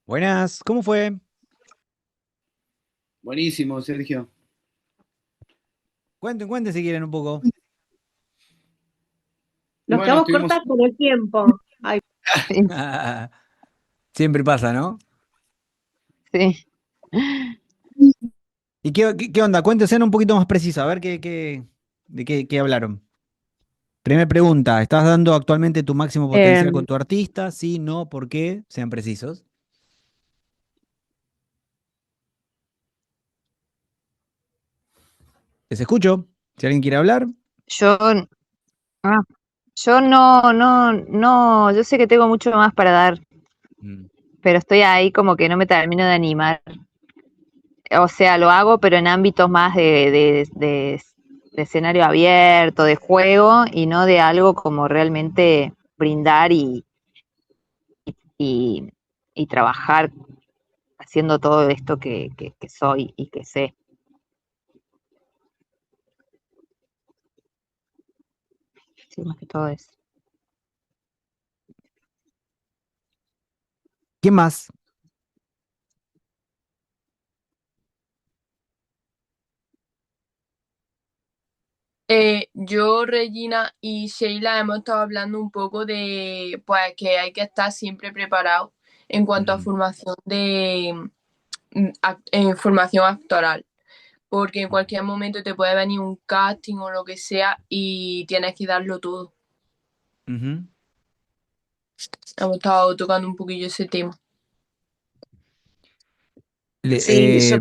Buenas, ¿cómo fue? Buenísimo, Sergio. Cuenten, cuenten si quieren un poco. Nos Bueno, quedamos estuvimos. cortas con el tiempo. Ay, Sí, Siempre pasa, ¿no? sí. ¿Y qué onda? Cuéntense un poquito más preciso, a ver de qué hablaron. Primera pregunta, ¿estás dando actualmente tu máximo potencial con Em, tu artista? Sí, no, ¿por qué? Sean precisos. Les escucho. Si alguien quiere hablar. yo, ah, yo no, yo sé que tengo mucho más para dar, Mm, pero estoy ahí como que no me termino de animar. O sea, lo hago, pero en ámbitos más de escenario abierto, de juego, y no de algo como realmente brindar y, y trabajar haciendo todo esto que soy y que sé. Sí, más que todo eso. ¿Quién más? Yo, Regina y Sheila hemos estado hablando un poco de pues que hay que estar siempre preparado en cuanto a Mm, formación formación actoral, porque en cualquier momento te puede venir un casting o lo que sea y tienes que darlo todo. ujú. Hemos estado tocando un poquillo ese tema. Le- Sí, eh, yo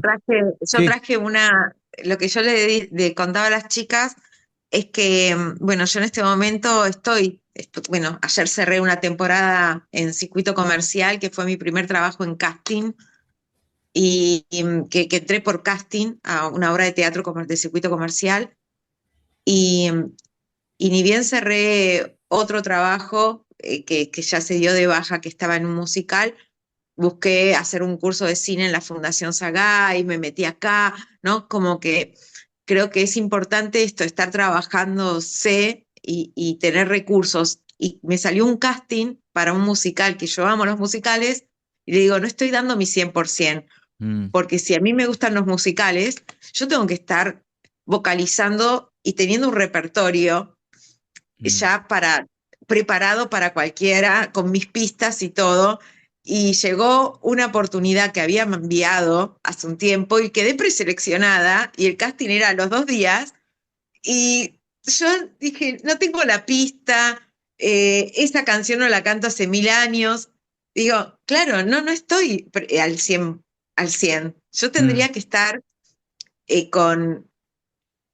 sí. traje lo que yo le contaba a las chicas es que, bueno, yo en este momento bueno, ayer cerré una temporada en circuito comercial, que fue mi primer trabajo en casting, que entré por casting a una obra de teatro de circuito comercial, y, y ni bien cerré otro trabajo que ya se dio de baja, que estaba en un musical, busqué hacer un curso de cine en la Fundación Sagá y me metí acá, ¿no? Como que creo que es importante esto, estar trabajándose y tener recursos. Y me salió un casting para un musical, que yo amo los musicales, y le digo, no estoy dando mi 100%, Mm, porque si a mí me gustan los musicales, yo tengo que estar vocalizando y teniendo un repertorio mm, ya preparado para cualquiera, con mis pistas y todo. Y llegó una oportunidad que había enviado hace un tiempo y quedé preseleccionada y el casting era a los 2 días y yo dije, no tengo la pista, esa canción no la canto hace 1000 años. Digo, claro, no estoy al cien. Yo mm, tendría que estar con,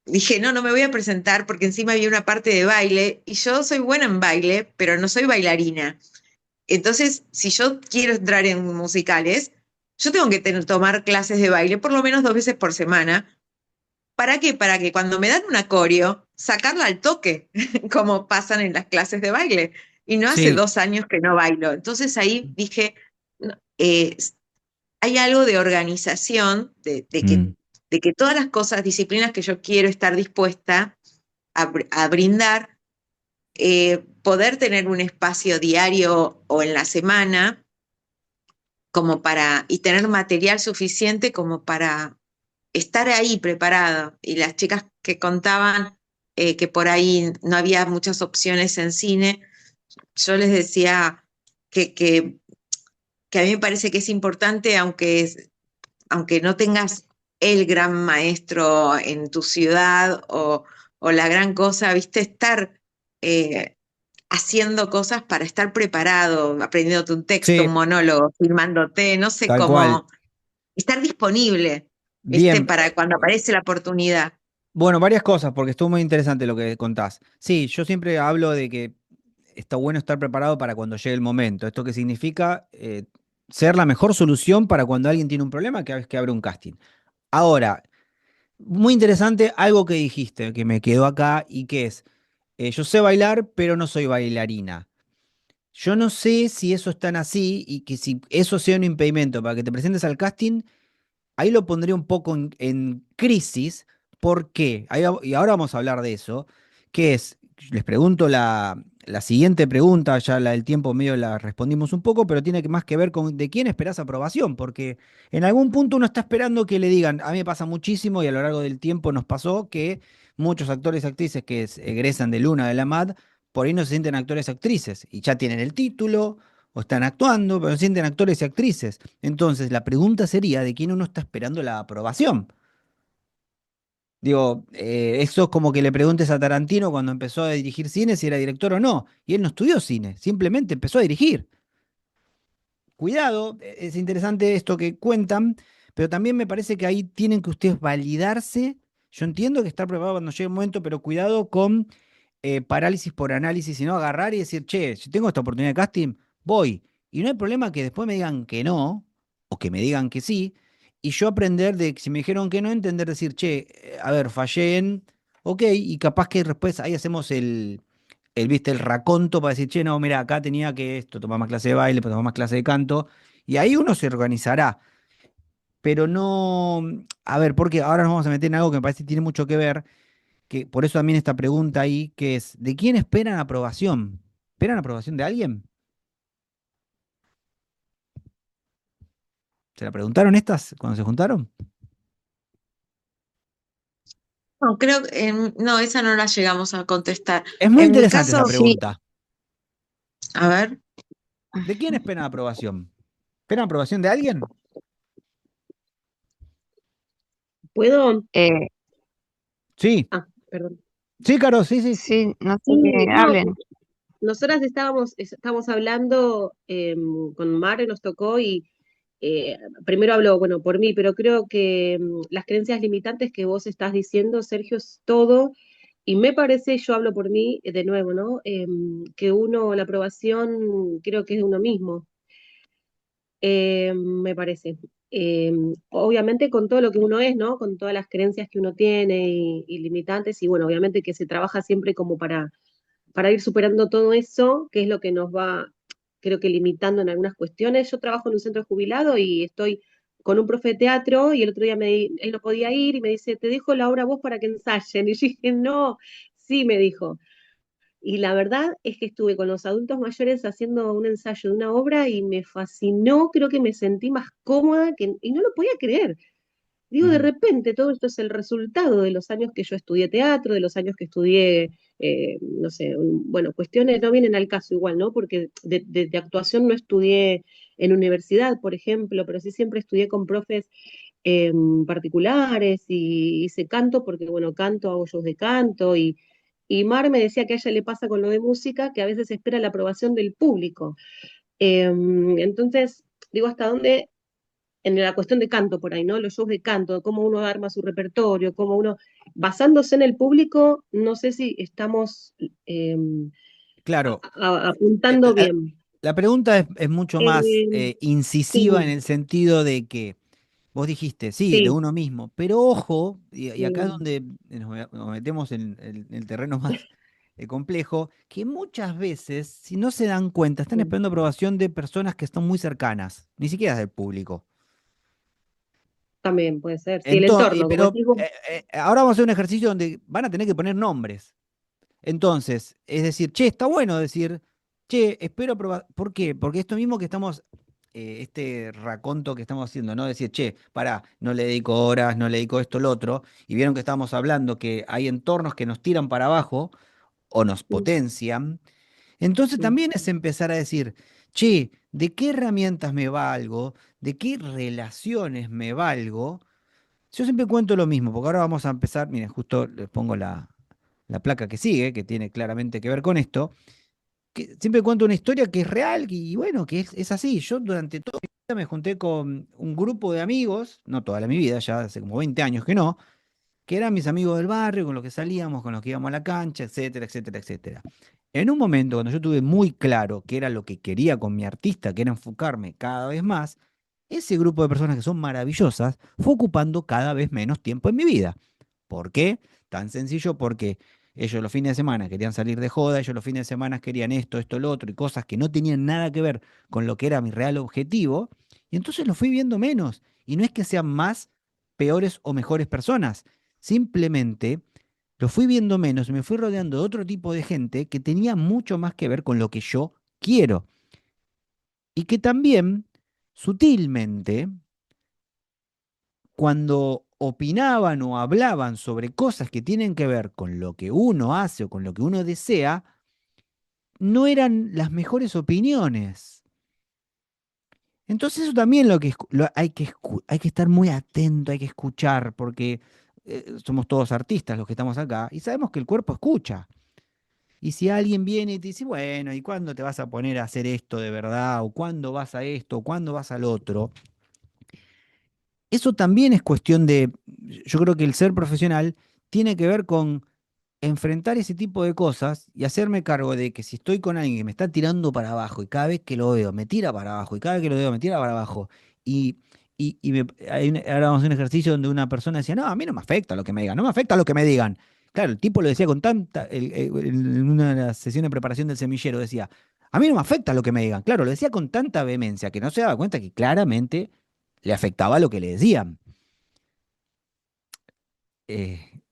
dije, no me voy a presentar porque encima había una parte de baile y yo soy buena en baile, pero no soy bailarina. Entonces, si yo quiero entrar en musicales, yo tengo que tomar clases de baile por lo menos 2 veces por semana. ¿Para qué? Para que cuando me dan una coreo, sacarla al toque, como pasan en las clases de baile. Y no hace sí. 2 años que no bailo. Entonces ahí dije, no, hay algo de organización, Mm, de que todas las cosas, disciplinas que yo quiero estar dispuesta a brindar, poder tener un espacio diario o en la semana y tener material suficiente como para estar ahí preparado. Y las chicas que contaban que por ahí no había muchas opciones en cine, yo les decía que, que, que a mí me parece que es importante, aunque no tengas el gran maestro en tu ciudad o la gran cosa, viste, estar haciendo cosas para estar preparado, aprendiéndote un texto, un sí, monólogo, filmándote, no sé tal cual. cómo, estar disponible, viste, Bien. para cuando aparece la oportunidad. Bueno, varias cosas, porque estuvo muy interesante lo que contás. Sí, yo siempre hablo de que está bueno estar preparado para cuando llegue el momento. ¿Esto qué significa? Ser la mejor solución para cuando alguien tiene un problema, cada vez que abre un casting. Ahora, muy interesante algo que dijiste, que me quedó acá, y que es, yo sé bailar, pero no soy bailarina. Yo no sé si eso es tan así y que si eso sea un impedimento para que te presentes al casting, ahí lo pondría un poco en crisis. ¿Por qué? Y ahora vamos a hablar de eso, que es, les pregunto la siguiente pregunta, ya la del tiempo medio la respondimos un poco, pero tiene más que ver con de quién esperás aprobación, porque en algún punto uno está esperando que le digan, a mí me pasa muchísimo y a lo largo del tiempo nos pasó que muchos actores y actrices que egresan de Luna de la MAD, por ahí no se sienten actores y actrices y ya tienen el título o están actuando, pero no se sienten actores y actrices. Entonces, la pregunta sería de quién uno está esperando la aprobación. Digo, eso es como que le preguntes a Tarantino cuando empezó a dirigir cine si era director o no. Y él no estudió cine, simplemente empezó a dirigir. Cuidado, es interesante esto que cuentan, pero también me parece que ahí tienen que ustedes validarse. Yo entiendo que estar preparado cuando llegue el momento, pero cuidado con parálisis por análisis, sino agarrar y decir, che, si tengo esta oportunidad de casting, voy. Y no hay problema que después me digan que no, o que me digan que sí, y yo aprender de que si me dijeron que no, entender, decir, che, a ver, fallé en, ok, y capaz que después ahí hacemos viste, el raconto para decir, che, no, mira, acá tenía que esto, tomar más clase de baile, tomar más clase de canto, y ahí uno se organizará. Pero no, a ver, porque ahora nos vamos a meter en algo que me parece que tiene mucho que ver, que por eso también esta pregunta ahí, que es, ¿de quién esperan aprobación? ¿Esperan aprobación de alguien? ¿Se la preguntaron estas cuando se juntaron? No, creo que no, esa no la llegamos a contestar. Es muy En mi interesante esa caso, Sí, pregunta. a ver, ¿De quién esperan aprobación? ¿Esperan aprobación de alguien? ¿Puedo? eh, Sí, Ah, perdón. sí, Caro, sí, sí. sí, no sé Sí, qué no, hablen. nosotras estábamos hablando con Mar, nos tocó y eh, primero hablo, bueno, por mí, pero creo que las creencias limitantes que vos estás diciendo, Sergio, es todo. Y me parece, yo hablo por mí de nuevo, ¿no? Que uno, la aprobación, creo que es de uno mismo. Me parece. Obviamente con todo lo que uno es, ¿no? Con todas las creencias que uno tiene y limitantes, y bueno, obviamente que se trabaja siempre como para ir superando todo eso, que es lo que nos va, creo que limitando en algunas cuestiones. Yo trabajo en un centro jubilado y estoy con un profe de teatro y el otro día él no podía ir y me dice, te dejo la obra a vos para que ensayen. Y yo dije, no, sí, me dijo. Y la verdad es que estuve con los adultos mayores haciendo un ensayo de una obra y me fascinó, creo que me sentí más cómoda y no lo podía creer. Digo, de Ujú. repente todo esto es el resultado de los años que yo estudié teatro, de los años que estudié, no sé, bueno, cuestiones no vienen al caso igual, ¿no? Porque de actuación no estudié en universidad, por ejemplo, pero sí siempre estudié con profes particulares y hice canto porque, bueno, canto, hago shows de canto y Mar me decía que a ella le pasa con lo de música, que a veces espera la aprobación del público. Entonces, digo, ¿hasta dónde? En la cuestión de canto por ahí, ¿no? Los shows de canto, cómo uno arma su repertorio, cómo uno, basándose en el público, no sé si estamos eh, Claro, eh, apuntando eh, bien. la pregunta es mucho más Eh, incisiva en sí, el sentido de que vos dijiste, sí, de sí, uno mismo, pero ojo, y acá es sí, donde nos metemos en el terreno más complejo, que muchas veces, si no se dan cuenta, están sí. esperando aprobación de personas que están muy cercanas, ni siquiera del público. También puede ser. Sí, el Entonces, entorno, como pero decís vos. ahora vamos a hacer un ejercicio donde van a tener que poner nombres. Entonces, es decir, che, está bueno decir, che, espero aprobar. ¿Por qué? Porque esto mismo que estamos, este raconto que estamos haciendo, ¿no? Decir, che, pará, no le dedico horas, no le dedico esto, lo otro, y vieron que estábamos hablando que hay entornos que nos tiran para abajo o nos Mm, potencian. Entonces mm, también es empezar a decir, che, ¿de qué herramientas me valgo? ¿De qué relaciones me valgo? Yo siempre cuento lo mismo, porque ahora vamos a empezar, miren, justo les pongo la placa que sigue, que tiene claramente que ver con esto, que siempre cuento una historia que es real y bueno, que es así. Yo durante toda mi vida me junté con un grupo de amigos, no toda mi vida, ya hace como 20 años que no, que eran mis amigos del barrio, con los que salíamos, con los que íbamos a la cancha, etcétera, etcétera, etcétera. En un momento, cuando yo tuve muy claro qué era lo que quería con mi artista, que era enfocarme cada vez más, ese grupo de personas que son maravillosas fue ocupando cada vez menos tiempo en mi vida. ¿Por qué? Tan sencillo porque ellos los fines de semana querían salir de joda, ellos los fines de semana querían esto, esto, lo otro, y cosas que no tenían nada que ver con lo que era mi real objetivo, y entonces los fui viendo menos. Y no es que sean más, peores o mejores personas, simplemente lo fui viendo menos y me fui rodeando de otro tipo de gente que tenía mucho más que ver con lo que yo quiero. Y que también, sutilmente, cuando opinaban o hablaban sobre cosas que tienen que ver con lo que uno hace o con lo que uno desea, no eran las mejores opiniones. Entonces eso también hay que estar muy atento, hay que escuchar, porque somos todos artistas los que estamos acá y sabemos que el cuerpo escucha. Y si alguien viene y te dice, bueno, ¿y cuándo te vas a poner a hacer esto de verdad? ¿O cuándo vas a esto? ¿O cuándo vas al otro? Eso también es cuestión de, yo creo que el ser profesional tiene que ver con enfrentar ese tipo de cosas y hacerme cargo de que si estoy con alguien que me está tirando para abajo y cada vez que lo veo me tira para abajo y cada vez que lo veo me tira para abajo y, ahora vamos a un ejercicio donde una persona decía, no, a mí no me afecta lo que me digan, no me afecta lo que me digan. Claro, el tipo lo decía con tanta, en una de las sesiones de preparación del semillero decía, a mí no me afecta lo que me digan. Claro, lo decía con tanta vehemencia que no se daba cuenta que claramente le afectaba lo que le decían.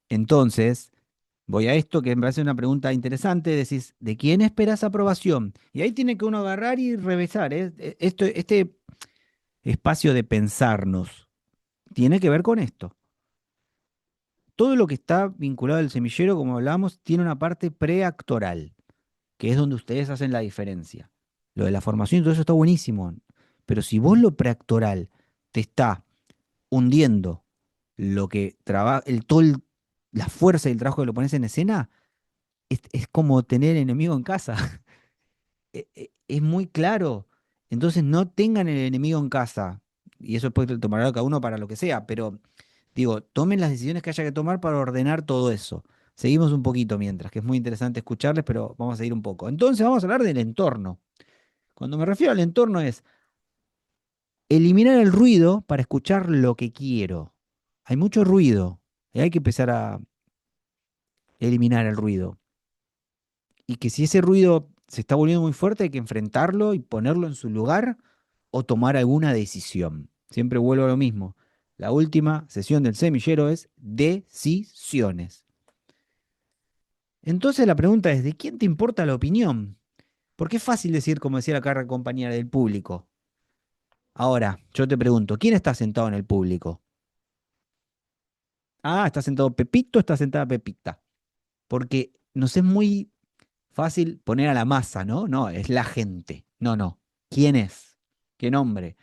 Entonces, voy a esto que me parece una pregunta interesante. Decís, ¿de quién esperas aprobación? Y ahí tiene que uno agarrar y revisar, ¿eh? Este espacio de pensarnos tiene que ver con esto. Todo lo que está vinculado al semillero, como hablamos, tiene una parte preactoral, que es donde ustedes hacen la diferencia. Lo de la formación y todo eso está buenísimo. Pero si vos lo preactoral te está hundiendo lo que trabaja, la fuerza y el trabajo que lo pones en escena, es como tener enemigo en casa. Es muy claro. Entonces no tengan el enemigo en casa. Y eso después tomará cada uno para lo que sea. Pero digo, tomen las decisiones que haya que tomar para ordenar todo eso. Seguimos un poquito mientras, que es muy interesante escucharles, pero vamos a seguir un poco. Entonces vamos a hablar del entorno. Cuando me refiero al entorno es eliminar el ruido para escuchar lo que quiero. Hay mucho ruido y hay que empezar a eliminar el ruido. Y que si ese ruido se está volviendo muy fuerte, hay que enfrentarlo y ponerlo en su lugar o tomar alguna decisión. Siempre vuelvo a lo mismo. La última sesión del semillero es decisiones. Entonces la pregunta es, ¿de quién te importa la opinión? Porque es fácil decir, como decía la cara compañera del público. Ahora, yo te pregunto, ¿quién está sentado en el público? Ah, está sentado Pepito, está sentada Pepita. Porque nos es muy fácil poner a la masa, ¿no? No, es la gente. No, no. ¿Quién es? ¿Qué nombre?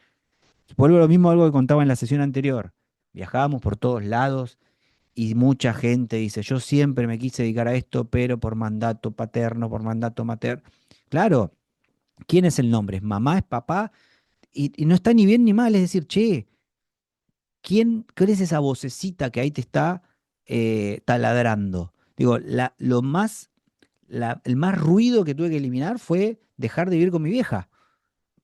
Vuelvo a lo mismo algo que contaba en la sesión anterior. Viajábamos por todos lados y mucha gente dice, yo siempre me quise dedicar a esto, pero por mandato paterno, por mandato materno. Claro, ¿quién es el nombre? ¿Es mamá? ¿Es papá? Y no está ni bien ni mal, es decir, che, ¿cuál es esa vocecita que ahí te está taladrando? Digo, el más ruido que tuve que eliminar fue dejar de vivir con mi vieja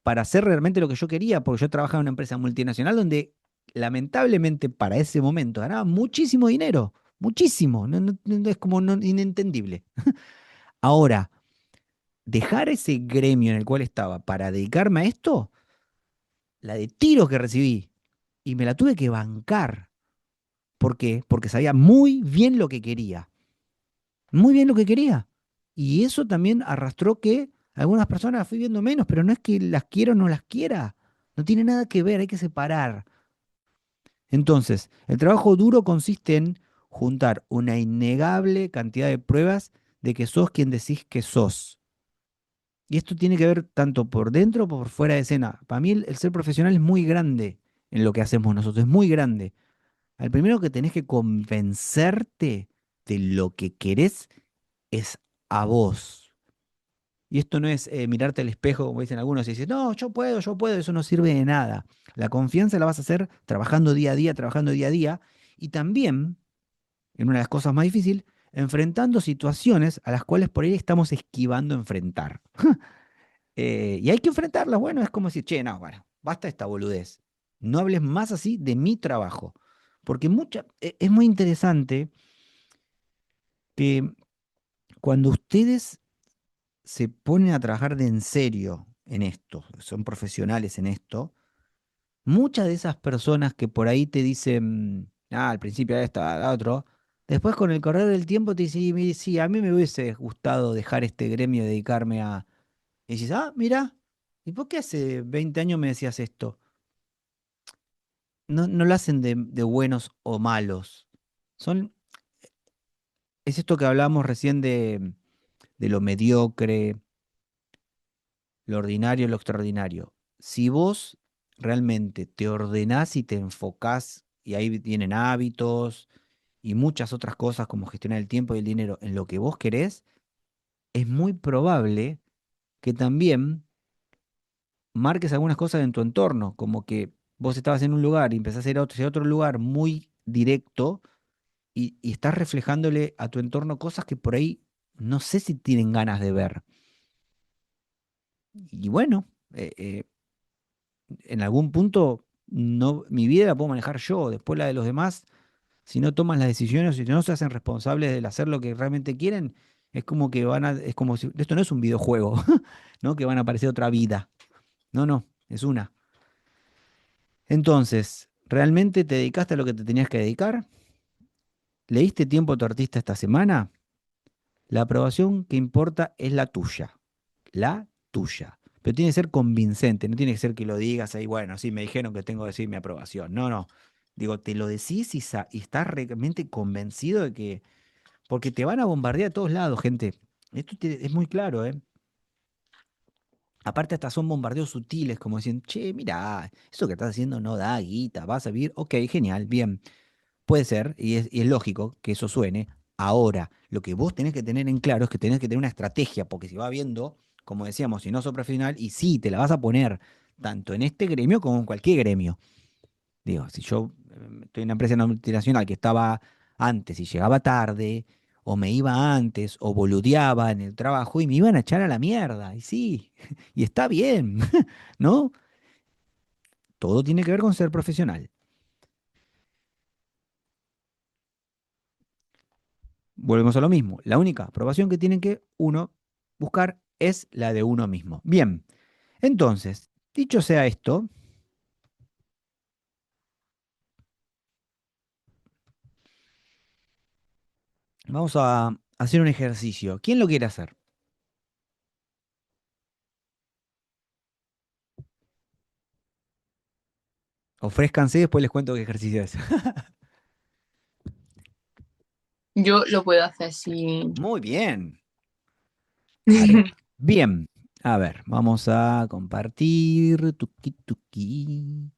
para hacer realmente lo que yo quería, porque yo trabajaba en una empresa multinacional donde lamentablemente para ese momento ganaba muchísimo dinero, muchísimo, es como inentendible. Ahora, dejar ese gremio en el cual estaba para dedicarme a esto, la de tiros que recibí, y me la tuve que bancar. ¿Por qué? Porque sabía muy bien lo que quería. Muy bien lo que quería. Y eso también arrastró que algunas personas las fui viendo menos, pero no es que las quiera o no las quiera. No tiene nada que ver, hay que separar. Entonces, el trabajo duro consiste en juntar una innegable cantidad de pruebas de que sos quien decís que sos. Y esto tiene que ver tanto por dentro como por fuera de escena. Para mí el ser profesional es muy grande en lo que hacemos nosotros, es muy grande. Al primero que tenés que convencerte de lo que querés es a vos. Y esto no es mirarte al espejo, como dicen algunos, y decir, no, yo puedo, eso no sirve de nada. La confianza la vas a hacer trabajando día a día, trabajando día a día, y también, en una de las cosas más difíciles, enfrentando situaciones a las cuales por ahí estamos esquivando enfrentar. Y hay que enfrentarlas, bueno, es como decir, che, no, bueno, basta esta boludez. No hables más así de mi trabajo. Porque es muy interesante que cuando ustedes se ponen a trabajar de en serio en esto, son profesionales en esto, muchas de esas personas que por ahí te dicen, al principio era esto, al otro, Después con el correr del tiempo te dices, sí, sí, a mí me hubiese gustado dejar este gremio y dedicarme a... Y dices, ah, mira, ¿y por qué hace 20 años me decías esto? No, no lo hacen de buenos o malos. Son, es esto que hablábamos recién de lo mediocre, lo ordinario, lo extraordinario. Si vos realmente te ordenás y te enfocás, y ahí vienen hábitos y muchas otras cosas como gestionar el tiempo y el dinero en lo que vos querés, es muy probable que también marques algunas cosas en tu entorno, como que vos estabas en un lugar y empezás a ir a otro lugar muy directo y estás reflejándole a tu entorno cosas que por ahí no sé si tienen ganas de ver. Y bueno, en algún punto no, mi vida la puedo manejar yo, después la de los demás, si no toman las decisiones, si no se hacen responsables del hacer lo que realmente quieren, es como que es como si, esto no es un videojuego, ¿no? Que van a aparecer otra vida. No, no, es una. Entonces, ¿realmente te dedicaste a lo que te tenías que dedicar? ¿Leíste tiempo a tu artista esta semana? La aprobación que importa es la tuya. Pero tiene que ser convincente, no tiene que ser que lo digas ahí, bueno, sí, me dijeron que tengo que decir mi aprobación. No, no. Digo, te lo decís y estás realmente convencido de que, porque te van a bombardear a todos lados, gente. Es muy claro, ¿eh? Aparte hasta son bombardeos sutiles, como diciendo, che, mira, eso que estás haciendo no da guita, vas a vivir, ok, genial, bien. Puede ser, y es lógico que eso suene. Ahora, lo que vos tenés que tener en claro es que tenés que tener una estrategia, porque si va viendo, como decíamos, si no sos profesional, y sí, te la vas a poner tanto en este gremio como en cualquier gremio. Digo, si yo estoy en una empresa multinacional que estaba antes y llegaba tarde, o me iba antes, o boludeaba en el trabajo y me iban a echar a la mierda. Y sí, y está bien, ¿no? Todo tiene que ver con ser profesional. Volvemos a lo mismo. La única aprobación que tienen que uno buscar es la de uno mismo. Bien, entonces, dicho sea esto, vamos a hacer un ejercicio. ¿Quién lo quiere hacer? Ofrézcanse y después les cuento qué ejercicio es. Yo lo puedo hacer sin... Muy bien. Bien. A ver, vamos a compartir. Tuki, tuki.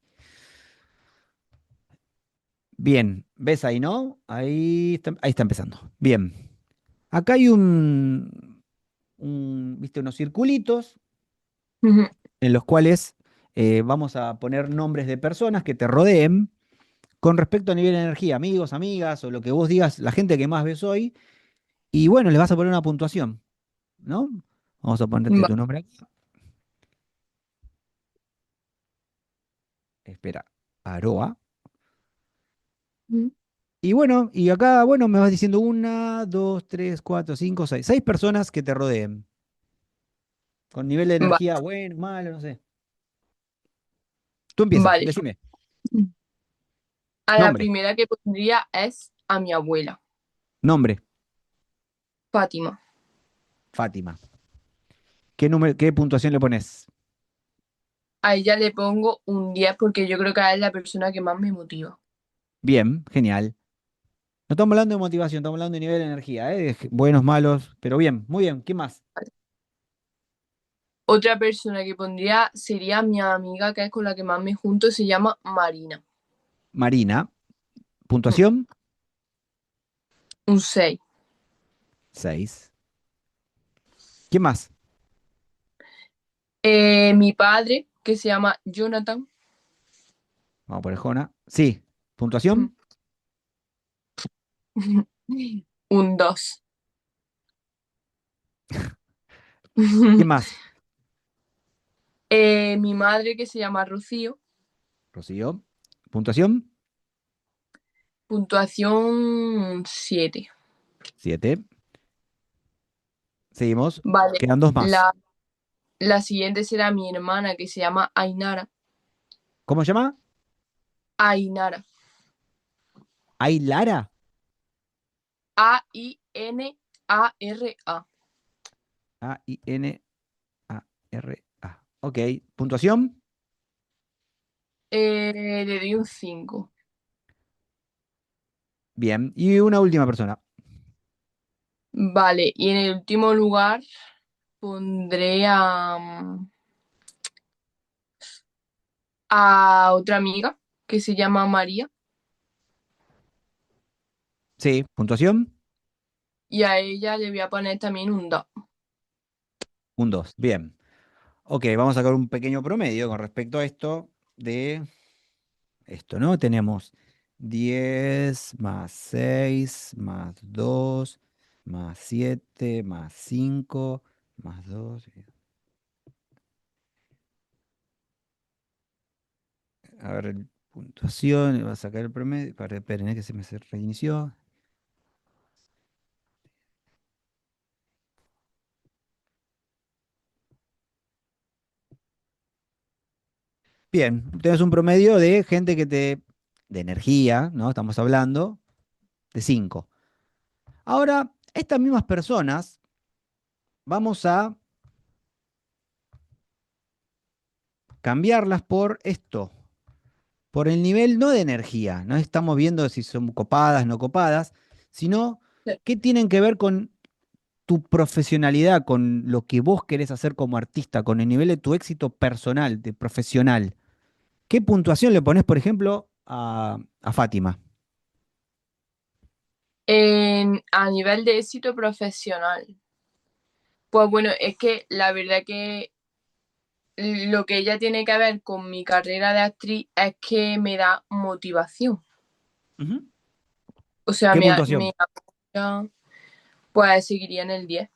Bien, ¿ves ahí, no? Ahí está empezando. Bien. Acá hay ¿viste? Unos circulitos Ujú. en los cuales vamos a poner nombres de personas que te rodeen con respecto a nivel de energía, amigos, amigas, o lo que vos digas, la gente que más ves hoy, y bueno, les vas a poner una puntuación, ¿no? Vamos a ponerte Va- tu nombre aquí. Espera, Aroa. Y bueno, y acá, bueno, me vas diciendo una, dos, tres, cuatro, cinco, seis. Seis personas que te rodeen. Con nivel de va- energía bueno, malo, no sé. Tú empieza, Vale. decime. A la Nombre, primera que pondría es a mi abuela, nombre, Fátima. Fátima. ¿Qué número, qué puntuación le pones? A ella le pongo un 10 porque yo creo que es la persona que más me motiva. Bien, genial. No estamos hablando de motivación, estamos hablando de nivel de energía, ¿eh? Buenos, malos, pero bien, muy bien. ¿Qué más? Otra persona que pondría sería mi amiga, que es con la que más me junto, se llama Marina. Marina. Mm, Puntuación Un 6. 6. ¿Qué más? Mi padre, que se llama Jonathan. Vamos por Jona. Sí. Mm, Puntuación Un 2. ¿Qué más? Mi madre, que se llama Rocío. Rocío. Puntuación Puntuación 7. 7. Seguimos. Vale. Quedan dos más. La siguiente será mi hermana, que se llama Ainara. ¿Cómo se llama? Ainara. ¿Ay Lara? A-I-N-A-R-A. A-I-N-A-R-A. Ok, puntuación. Le doy un 5. Bien, y una última persona. Vale, y en el último lugar pondré a otra amiga que se llama María Sí, puntuación. y a ella le voy a poner también un 2. Un 2. Bien. Ok, vamos a sacar un pequeño promedio con respecto a esto de esto, ¿no? Tenemos 10 más 6 más 2 más 7 más 5 más 2. A ver, puntuación, va a sacar el promedio. Esperen, que se me reinició. Bien, tienes un promedio de gente de energía, ¿no? Estamos hablando de 5. Ahora, estas mismas personas, vamos a cambiarlas por esto, por el nivel no de energía, no estamos viendo si son copadas, no copadas, sino qué tienen que ver con tu profesionalidad, con lo que vos querés hacer como artista, con el nivel de tu éxito personal, de profesional. ¿Qué puntuación le pones, por ejemplo, a Fátima? A nivel de éxito profesional, pues bueno, es que la verdad que lo que ella tiene que ver con mi carrera de actriz es que me da motivación. Ujú. O sea, ¿Qué me puntuación? apoya, pues seguiría en el 10.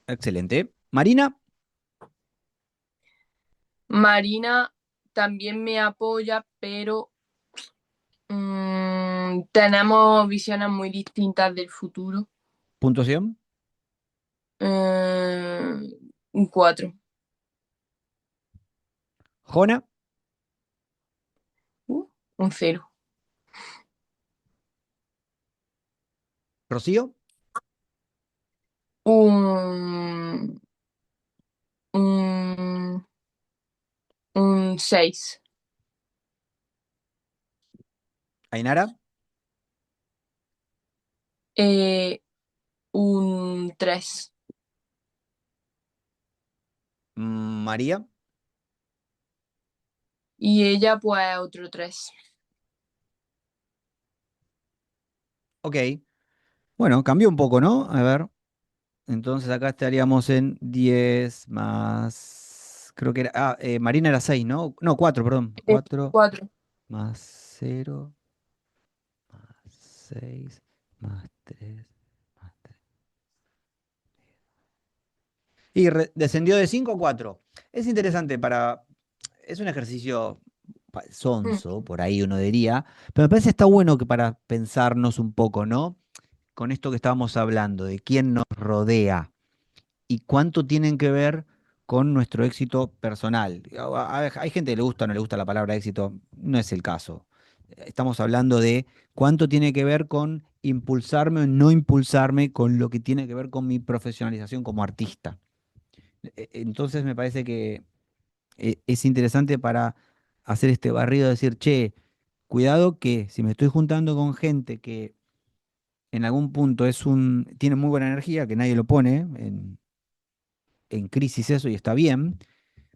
Excelente. Marina, Marina también me apoya, pero tenemos visiones muy distintas del futuro. puntuación. Un 4. Jona, Un 0. Rocío, Un, un, un 6. Ainara, Un 3. María. Y ella, pues, otro 3. Ok. Bueno, cambió un poco, ¿no? A ver. Entonces acá estaríamos en 10 más. Creo que era. Marina era 6, ¿no? No, 4, perdón. 4 4. más 0 más 6 más 3 más 3. Y descendió de 5 a 4. Es interesante para. Es un ejercicio sonso, por ahí uno diría. Pero me parece que está bueno que para pensarnos un poco, ¿no? Con esto que estábamos hablando, de quién nos rodea y cuánto tienen que ver con nuestro éxito personal. Hay gente que le gusta o no le gusta la palabra éxito, no es el caso. Estamos hablando de cuánto tiene que ver con impulsarme o no impulsarme con lo que tiene que ver con mi profesionalización como artista. Entonces me parece que es interesante para hacer este barrido, decir, che, cuidado que si me estoy juntando con gente que en algún punto tiene muy buena energía, que nadie lo pone en crisis eso y está bien,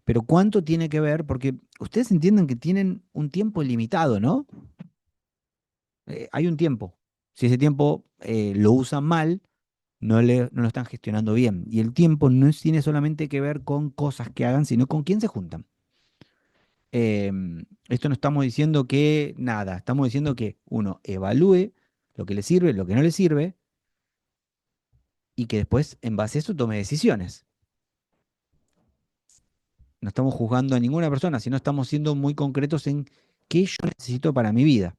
pero ¿cuánto tiene que ver? Porque ustedes entienden que tienen un tiempo limitado, ¿no? Hay un tiempo. Si ese tiempo lo usan mal, no lo están gestionando bien. Y el tiempo tiene solamente que ver con cosas que hagan, sino con quién se juntan. Esto no estamos diciendo que nada, estamos diciendo que uno evalúe lo que le sirve, lo que no le sirve, y que después, en base a eso, tome decisiones. No estamos juzgando a ninguna persona, sino estamos siendo muy concretos en qué yo necesito para mi vida.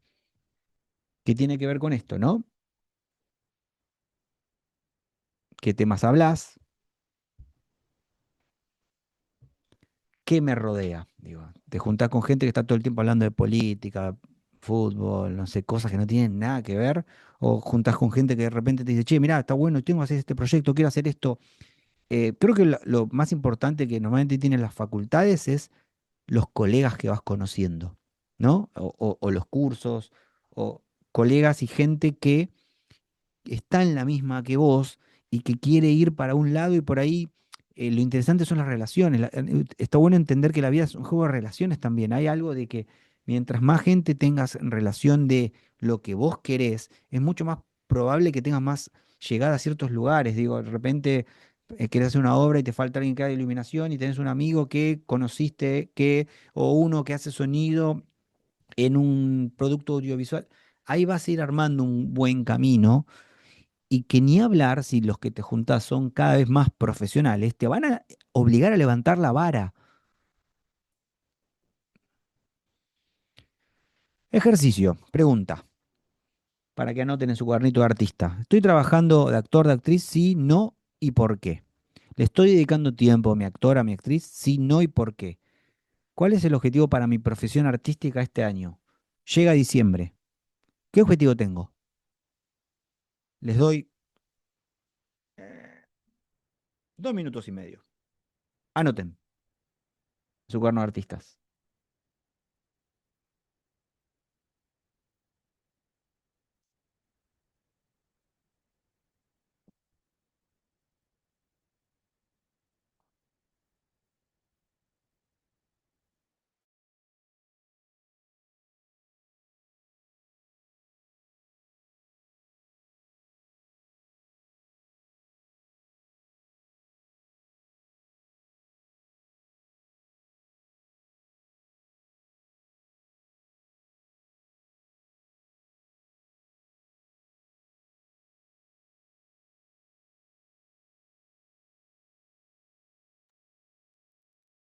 ¿Qué tiene que ver con esto, no? ¿Qué temas hablas? ¿Qué me rodea? Digo, te juntás con gente que está todo el tiempo hablando de política, fútbol, no sé, cosas que no tienen nada que ver, o juntás con gente que de repente te dice, che, mirá, está bueno, tengo que hacer este proyecto, quiero hacer esto. Creo que lo más importante que normalmente tienen las facultades es los colegas que vas conociendo, ¿no? O los cursos, o colegas y gente que está en la misma que vos y que quiere ir para un lado y por ahí lo interesante son las relaciones. Está bueno entender que la vida es un juego de relaciones también. Hay algo de que mientras más gente tengas en relación de lo que vos querés, es mucho más probable que tengas más llegada a ciertos lugares. Digo, de repente querés hacer una obra y te falta alguien que haga iluminación y tenés un amigo que conociste que, o uno que hace sonido en un producto audiovisual. Ahí vas a ir armando un buen camino y que ni hablar si los que te juntás son cada vez más profesionales, te van a obligar a levantar la vara. Ejercicio, pregunta, para que anoten en su cuadernito de artista. ¿Estoy trabajando de actor, de actriz? Sí, no y por qué. ¿Le estoy dedicando tiempo a mi actor, a mi actriz? Sí, no y por qué. ¿Cuál es el objetivo para mi profesión artística este año? Llega diciembre. ¿Qué objetivo tengo? Les doy 2 minutos y medio. Anoten en su cuaderno de artistas.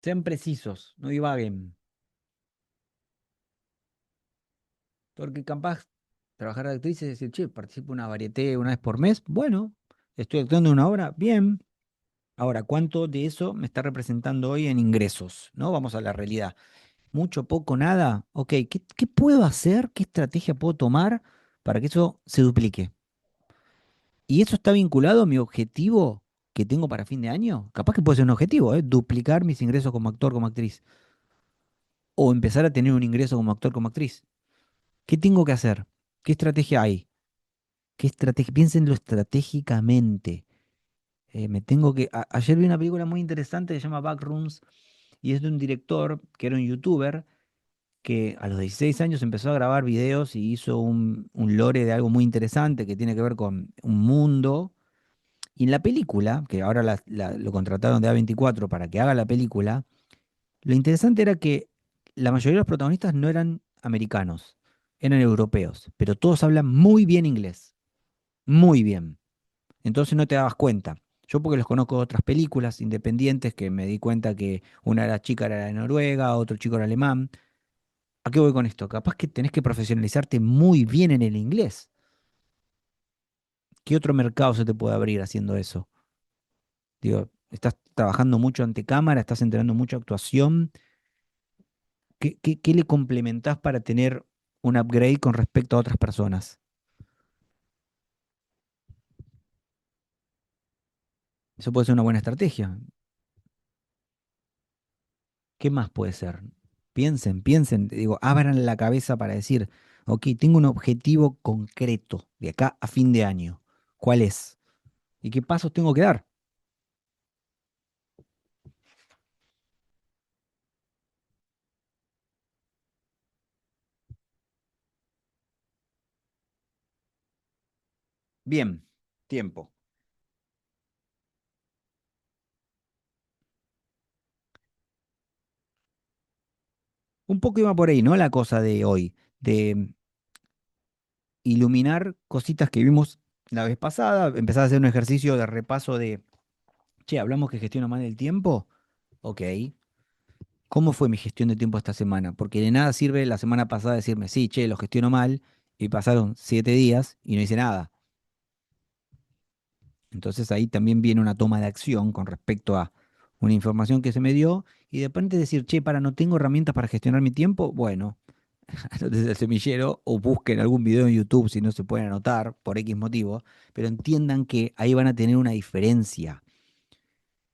Sean precisos, no divaguen. Porque capaz trabajar de actriz es decir, che, participo en una varieté una vez por mes. Bueno, estoy actuando en una obra, bien. Ahora, ¿cuánto de eso me está representando hoy en ingresos? ¿No? Vamos a la realidad. Mucho, poco, nada. Ok, ¿qué puedo hacer? ¿Qué estrategia puedo tomar para que eso se duplique? Y eso está vinculado a mi objetivo que tengo para fin de año. Capaz que puede ser un objetivo, ¿eh? Duplicar mis ingresos como actor, como actriz. O empezar a tener un ingreso como actor, como actriz. ¿Qué tengo que hacer? ¿Qué estrategia hay? ¿Qué estrategia? Piénsenlo estratégicamente. Me tengo que. Ayer vi una película muy interesante que se llama Backrooms y es de un director que era un youtuber que a los 16 años empezó a grabar videos y hizo un lore de algo muy interesante que tiene que ver con un mundo. Y en la película, que ahora lo contrataron de A24 para que haga la película, lo interesante era que la mayoría de los protagonistas no eran americanos, eran europeos, pero todos hablan muy bien inglés, muy bien. Entonces no te dabas cuenta. Yo porque los conozco de otras películas independientes que me di cuenta que una de las chicas era de Noruega, otro chico era alemán. ¿A qué voy con esto? Capaz que tenés que profesionalizarte muy bien en el inglés. ¿Qué otro mercado se te puede abrir haciendo eso? Digo, estás trabajando mucho ante cámara, estás entrenando mucha actuación. ¿Qué le complementás para tener un upgrade con respecto a otras personas? Eso puede ser una buena estrategia. ¿Qué más puede ser? Piensen, piensen, digo, abran la cabeza para decir, ok, tengo un objetivo concreto de acá a fin de año. ¿Cuál es? ¿Y qué pasos tengo que dar? Bien, tiempo. Un poco iba por ahí, ¿no? La cosa de hoy, de iluminar cositas que vimos la vez pasada, empezar a hacer un ejercicio de repaso de, che, hablamos que gestiono mal el tiempo. Ok, ¿cómo fue mi gestión de tiempo esta semana? Porque de nada sirve la semana pasada decirme, sí, che, lo gestiono mal, y pasaron 7 días y no hice nada. Entonces ahí también viene una toma de acción con respecto a una información que se me dio y de repente decir, che, para, no tengo herramientas para gestionar mi tiempo. Bueno, anótense al semillero o busquen algún video en YouTube si no se pueden anotar por X motivo, pero entiendan que ahí van a tener una diferencia.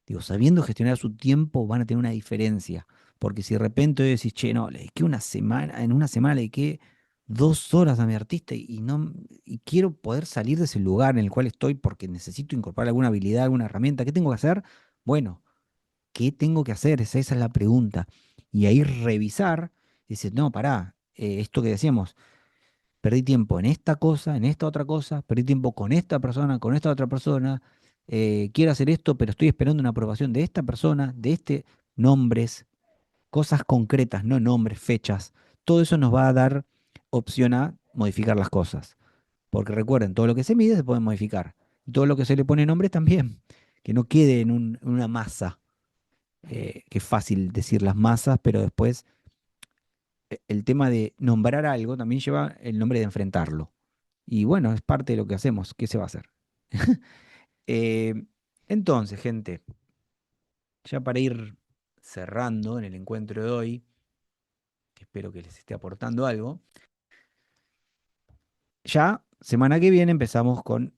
Digo, sabiendo gestionar su tiempo van a tener una diferencia. Porque si de repente hoy decís, che, no, le dediqué una semana, en una semana le dediqué 2 horas a mi artista y no, y quiero poder salir de ese lugar en el cual estoy porque necesito incorporar alguna habilidad, alguna herramienta. ¿Qué tengo que hacer? Bueno, ¿qué tengo que hacer? Esa es la pregunta. Y ahí revisar, dices, no, pará, esto que decíamos, perdí tiempo en esta cosa, en esta otra cosa, perdí tiempo con esta persona, con esta otra persona, quiero hacer esto, pero estoy esperando una aprobación de esta persona, de este, nombres, cosas concretas, no nombres, fechas. Todo eso nos va a dar opción a modificar las cosas. Porque recuerden, todo lo que se mide se puede modificar. Y todo lo que se le pone nombre también. Que no quede en una masa. Que es fácil decir las masas, pero después el tema de nombrar algo también lleva el nombre de enfrentarlo. Y bueno, es parte de lo que hacemos. ¿Qué se va a hacer? Eh, entonces, gente, ya para ir cerrando en el encuentro de hoy, que espero que les esté aportando algo, ya semana que viene empezamos con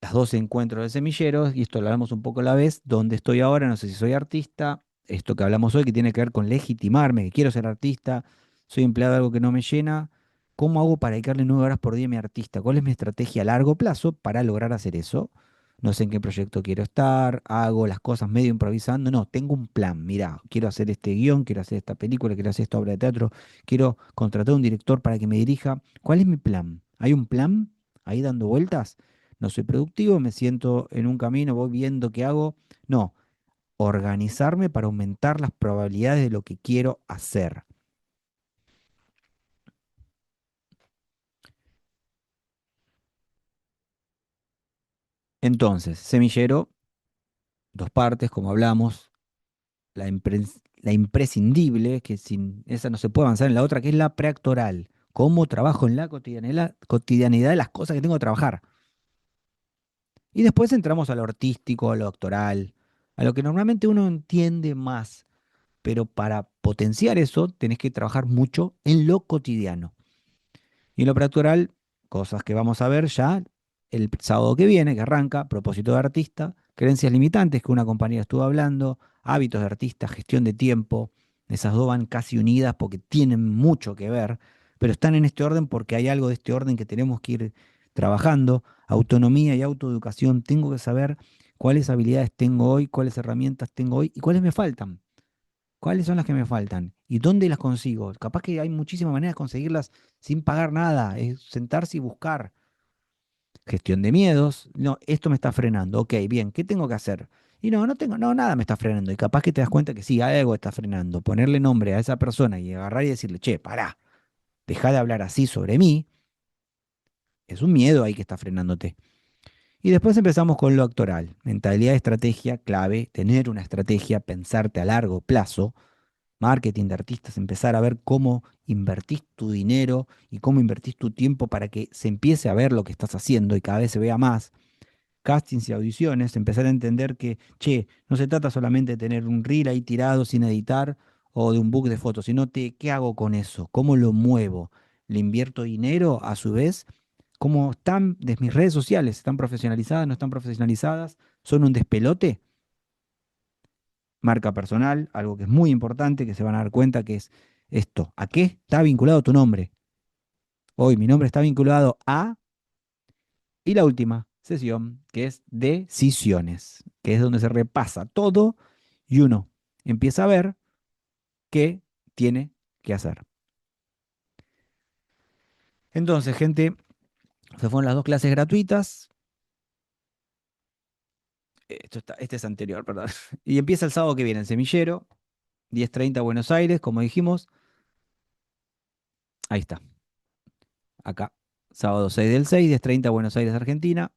las 12 encuentros de semilleros, y esto lo hablamos un poco a la vez, dónde estoy ahora, no sé si soy artista, esto que hablamos hoy que tiene que ver con legitimarme, que quiero ser artista, soy empleado de algo que no me llena, ¿cómo hago para dedicarle 9 horas por día a mi artista? ¿Cuál es mi estrategia a largo plazo para lograr hacer eso? No sé en qué proyecto quiero estar, hago las cosas medio improvisando, no, tengo un plan, mira, quiero hacer este guión, quiero hacer esta película, quiero hacer esta obra de teatro, quiero contratar a un director para que me dirija. ¿Cuál es mi plan? ¿Hay un plan ahí dando vueltas? No soy productivo, me siento en un camino, voy viendo qué hago. No, organizarme para aumentar las probabilidades de lo que quiero hacer. Entonces, semillero, 2 partes, como hablamos, la imprescindible, que sin esa no se puede avanzar en la otra, que es la preactoral. ¿Cómo trabajo en la cotidianidad de las cosas que tengo que trabajar? Y después entramos a lo artístico, a lo actoral, a lo que normalmente uno entiende más, pero para potenciar eso tenés que trabajar mucho en lo cotidiano. Y en lo preactoral, cosas que vamos a ver ya el sábado que viene, que arranca, propósito de artista, creencias limitantes que una compañera estuvo hablando, hábitos de artista, gestión de tiempo. Esas dos van casi unidas porque tienen mucho que ver, pero están en este orden porque hay algo de este orden que tenemos que ir trabajando. Autonomía y autoeducación. Tengo que saber cuáles habilidades tengo hoy, cuáles herramientas tengo hoy y cuáles me faltan. ¿Cuáles son las que me faltan? ¿Y dónde las consigo? Capaz que hay muchísimas maneras de conseguirlas sin pagar nada. Es sentarse y buscar. Gestión de miedos. No, esto me está frenando. Ok, bien, ¿qué tengo que hacer? Y no, no tengo, no, nada me está frenando. Y capaz que te das cuenta que sí, algo está frenando. Ponerle nombre a esa persona y agarrar y decirle, che, pará, deja de hablar así sobre mí. Es un miedo ahí que está frenándote. Y después empezamos con lo actoral. Mentalidad, estrategia, clave, tener una estrategia, pensarte a largo plazo. Marketing de artistas, empezar a ver cómo invertís tu dinero y cómo invertís tu tiempo para que se empiece a ver lo que estás haciendo y cada vez se vea más. Castings y audiciones, empezar a entender que, che, no se trata solamente de tener un reel ahí tirado sin editar o de un book de fotos, sino ¿qué hago con eso? ¿Cómo lo muevo? ¿Le invierto dinero a su vez? ¿Cómo están de mis redes sociales? ¿Están profesionalizadas? ¿No están profesionalizadas? ¿Son un despelote? Marca personal, algo que es muy importante, que se van a dar cuenta que es esto. ¿A qué está vinculado tu nombre? Hoy mi nombre está vinculado a... Y la última sesión, que es decisiones, que es donde se repasa todo y uno empieza a ver qué tiene que hacer. Entonces, gente, se fueron las 2 clases gratuitas. Este es anterior, perdón. Y empieza el sábado que viene, en Semillero, 10:30 Buenos Aires, como dijimos. Ahí está. Acá, sábado 6 del 6, 10:30 Buenos Aires, Argentina.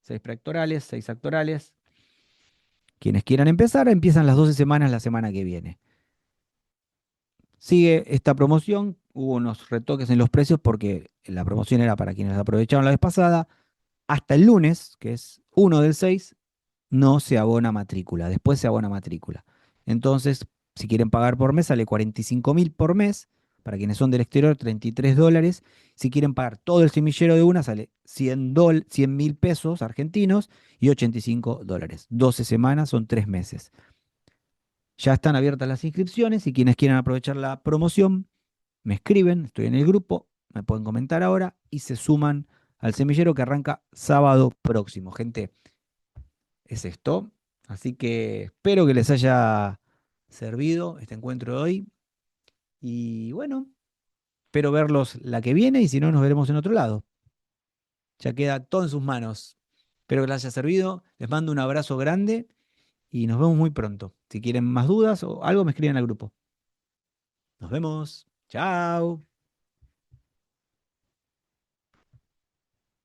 6 preactorales, 6 actorales. Quienes quieran empezar, empiezan las 12 semanas la semana que viene. Sigue esta promoción, hubo unos retoques en los precios porque la promoción era para quienes la aprovecharon la vez pasada. Hasta el lunes, que es 1 del 6, no se abona matrícula, después se abona matrícula. Entonces, si quieren pagar por mes, sale 45.000 por mes, Para quienes son del exterior, $33. Si quieren pagar todo el semillero de una, sale 100.000 pesos argentinos y $85. 12 semanas son 3 meses. Ya están abiertas las inscripciones y quienes quieran aprovechar la promoción, me escriben, estoy en el grupo, me pueden comentar ahora y se suman al semillero que arranca sábado próximo. Gente, es esto. Así que espero que les haya servido este encuentro de hoy. Y bueno, espero verlos la que viene y si no, nos veremos en otro lado. Ya queda todo en sus manos. Espero que les haya servido. Les mando un abrazo grande y nos vemos muy pronto. Si quieren más dudas o algo, me escriben al grupo. Nos vemos. Chao.